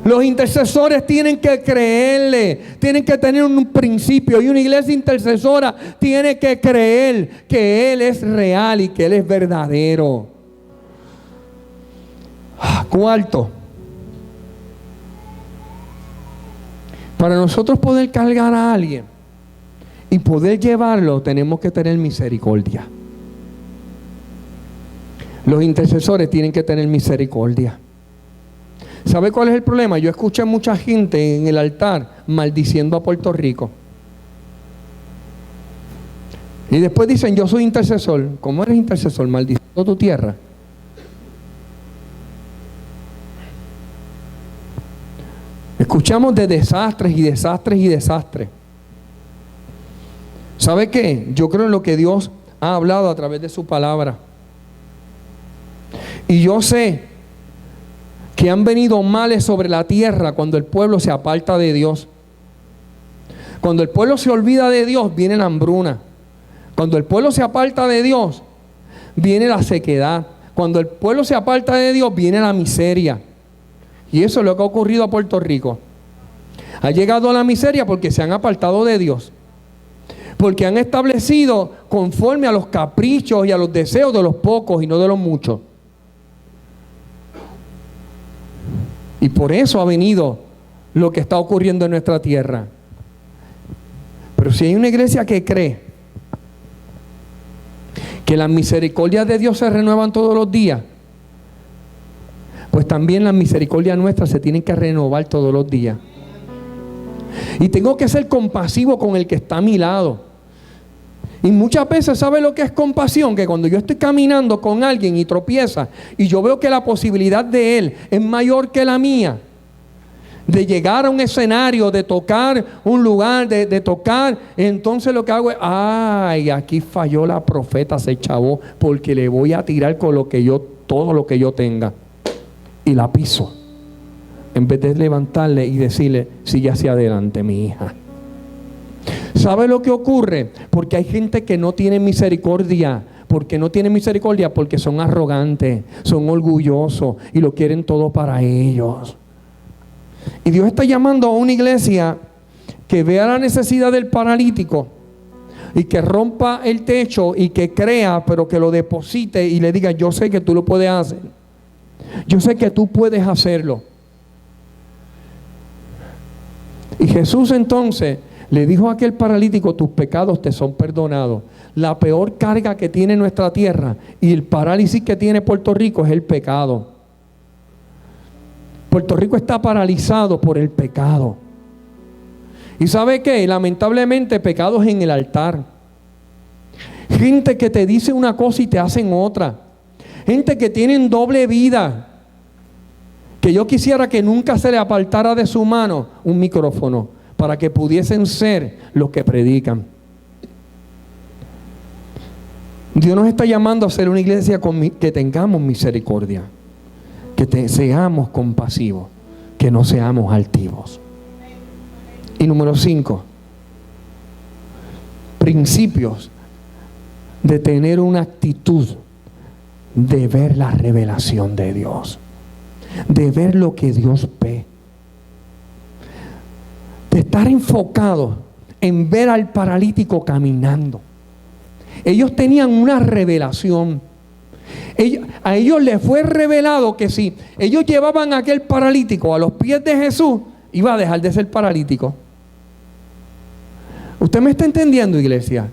Los intercesores tienen que creerle, tienen que tener un principio, y una iglesia intercesora tiene que creer que Él es real y que Él es verdadero. Cuarto, para nosotros poder cargar a alguien y poder llevarlo, tenemos que tener misericordia. Los intercesores tienen que tener misericordia. ¿Sabe cuál es el problema? Yo escuché a mucha gente en el altar maldiciendo a Puerto Rico. Y después dicen, yo soy intercesor. ¿Cómo eres intercesor? Maldiciendo. toda tu tierra. Escuchamos de desastres y desastres y desastres. ¿Sabe qué? Yo creo en lo que Dios ha hablado a través de su palabra. Y yo sé que han venido males sobre la tierra cuando el pueblo se aparta de Dios. Cuando el pueblo se olvida de Dios, viene la hambruna. Cuando el pueblo se aparta de Dios, viene la sequedad. Cuando el pueblo se aparta de Dios, viene la miseria. Y eso es lo que ha ocurrido a Puerto Rico. Ha llegado a la miseria porque se han apartado de Dios. Porque han establecido conforme a los caprichos y a los deseos de los pocos y no de los muchos. Y por eso ha venido lo que está ocurriendo en nuestra tierra. Pero si hay una iglesia que cree que las misericordias de Dios se renuevan todos los días, pues también las misericordias nuestras se tienen que renovar todos los días. Y tengo que ser compasivo con el que está a mi lado. Y muchas veces, ¿sabe lo que es compasión? Que cuando yo estoy caminando con alguien y tropieza, y yo veo que la posibilidad de él es mayor que la mía, de llegar a un escenario, de tocar un lugar, de tocar, entonces lo que hago es, ay, aquí falló la profeta, se chavó, porque le voy a tirar con todo lo que yo tenga. Y la piso. En vez de levantarle y decirle, sigue hacia adelante, mi hija. ¿Sabe lo que ocurre? Porque hay gente que no tiene misericordia. Porque no tiene misericordia, porque son arrogantes, son orgullosos y lo quieren todo para ellos. Y Dios está llamando a una iglesia que vea la necesidad del paralítico y que rompa el techo y que crea, pero que lo deposite y le diga, yo sé que tú lo puedes hacer. Yo sé que tú puedes hacerlo. Y Jesús entonces le dijo a aquel paralítico, tus pecados te son perdonados. La peor carga que tiene nuestra tierra y el parálisis que tiene Puerto Rico es el pecado. Puerto Rico está paralizado por el pecado. ¿Y sabe qué? Lamentablemente pecados en el altar. Gente que te dice una cosa y te hacen otra. Gente que tienen doble vida. Que yo quisiera que nunca se le apartara de su mano un micrófono para que pudiesen ser los que predican. Dios nos está llamando a ser una iglesia que tengamos misericordia, que seamos compasivos, que no seamos altivos. Y número 5, principios de tener una actitud de ver la revelación de Dios, de ver lo que Dios ve, de estar enfocado en ver al paralítico caminando. Ellos tenían una revelación. A ellos les fue revelado que si ellos llevaban a aquel paralítico a los pies de Jesús, iba a dejar de ser paralítico. ¿Usted me está entendiendo, iglesia?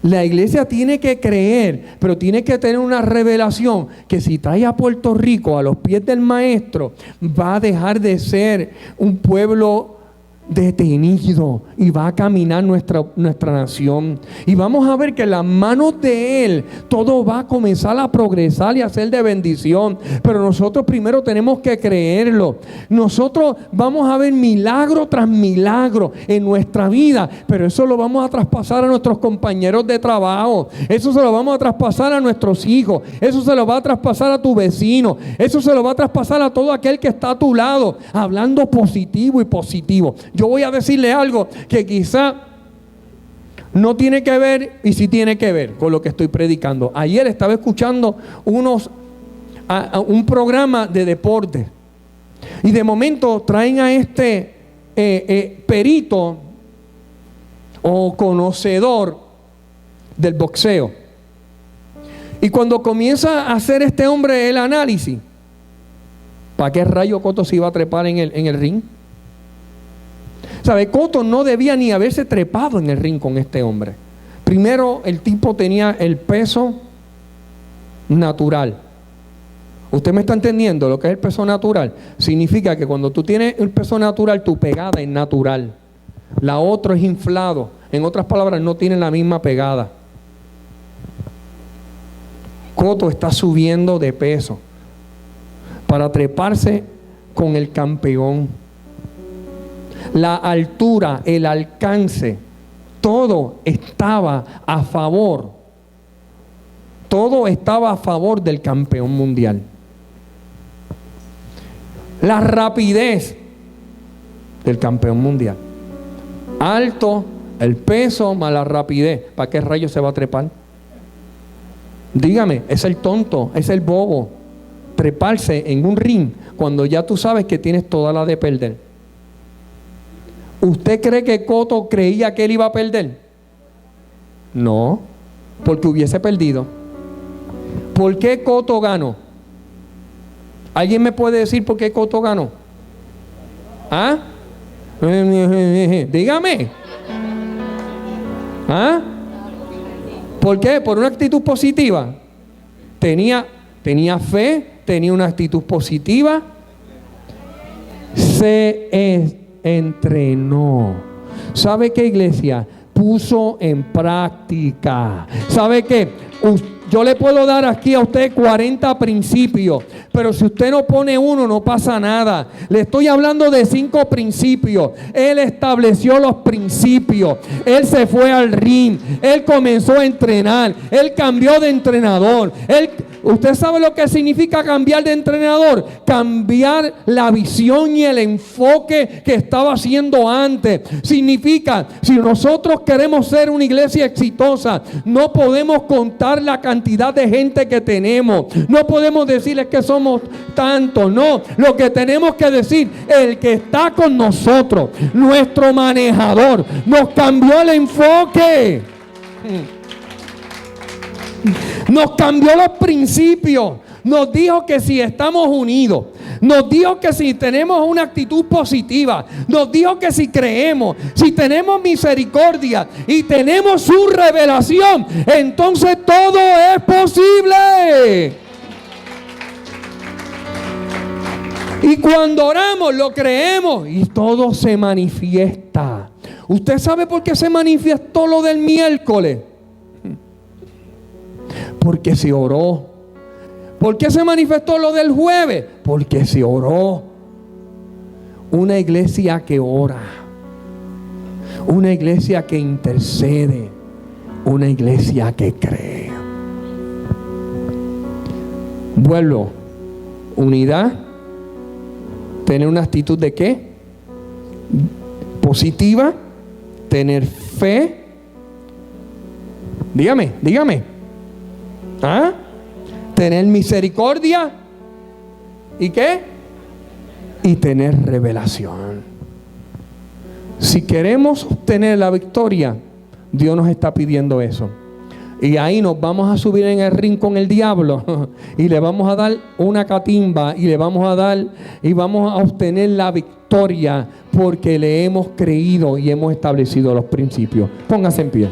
La iglesia tiene que creer, pero tiene que tener una revelación que si trae a Puerto Rico a los pies del maestro, va a dejar de ser un pueblo detenido y va a caminar nuestra nación. Y vamos a ver que en las manos de Él todo va a comenzar a progresar y a ser de bendición. Pero nosotros primero tenemos que creerlo. Nosotros vamos a ver milagro tras milagro en nuestra vida, pero eso lo vamos a traspasar a nuestros compañeros de trabajo. Eso se lo vamos a traspasar a nuestros hijos. Eso se lo va a traspasar a tu vecino. Eso se lo va a traspasar a todo aquel que está a tu lado, hablando positivo y positivo. Yo voy a decirle algo que quizá no tiene que ver y sí tiene que ver con lo que estoy predicando. Ayer estaba escuchando un programa de deporte y de momento traen a este perito o conocedor del boxeo. Y cuando comienza a hacer este hombre el análisis, ¿para qué rayo Cotto se iba a trepar en el ring? ¿Sabe? Cotto no debía ni haberse trepado en el ring con este hombre. Primero, el tipo tenía el peso natural. ¿Usted me está entendiendo lo que es el peso natural? Significa que cuando tú tienes el peso natural, tu pegada es natural. La otra es inflado. En otras palabras, no tiene la misma pegada. Cotto está subiendo de peso para treparse con el campeón. La altura, el alcance, todo estaba a favor. Todo estaba a favor del campeón mundial. La rapidez del campeón mundial. Alto, el peso más la rapidez. ¿Para qué rayos se va a trepar? Dígame, es el tonto, es el bobo. Treparse en un ring cuando ya tú sabes que tienes toda la de perder. ¿Usted cree que Cotto creía que él iba a perder? No, porque hubiese perdido. ¿Por qué Cotto ganó? ¿Alguien me puede decir por qué Cotto ganó? ¿Ah? Dígame. ¿Ah? ¿Por qué? Por una actitud positiva. Tenía fe, tenía una actitud positiva. Se entrenó. ¿Sabe qué, iglesia? Puso en práctica. ¿Sabe qué? Yo le puedo dar aquí a usted 40 principios, pero si usted no pone uno, no pasa nada. Le estoy hablando de 5 principios. Él estableció los principios. Él se fue al ring. Él comenzó a entrenar. Él cambió de entrenador. ¿Usted sabe lo que significa cambiar de entrenador? Cambiar la visión y el enfoque que estaba haciendo antes. Significa, si nosotros queremos ser una iglesia exitosa, no podemos contar la cantidad de gente que tenemos. No podemos decirles que somos tantos. No, lo que tenemos que decir, el que está con nosotros, nuestro manejador, nos cambió el enfoque. Nos cambió los principios. Nos dijo que si estamos unidos, nos dijo que si tenemos una actitud positiva, nos dijo que si creemos, si tenemos misericordia y tenemos su revelación, entonces todo es posible. Y cuando oramos lo creemos y todo se manifiesta. ¿Usted sabe por qué se manifestó lo del miércoles? Porque se oró. ¿Por qué se manifestó lo del jueves? Porque se oró. Una iglesia que ora, una iglesia que intercede, una iglesia que cree. Vuelvo. Unidad. Tener una actitud de ¿qué? Positiva. Tener fe. Dígame. ¿Ah? Tener misericordia. ¿Y qué? Y tener revelación. Si queremos tener la victoria, Dios nos está pidiendo eso. Y ahí nos vamos a subir en el ring con el diablo y le vamos a dar una catimba y vamos a obtener la victoria porque le hemos creído y hemos establecido los principios. Póngase en pie.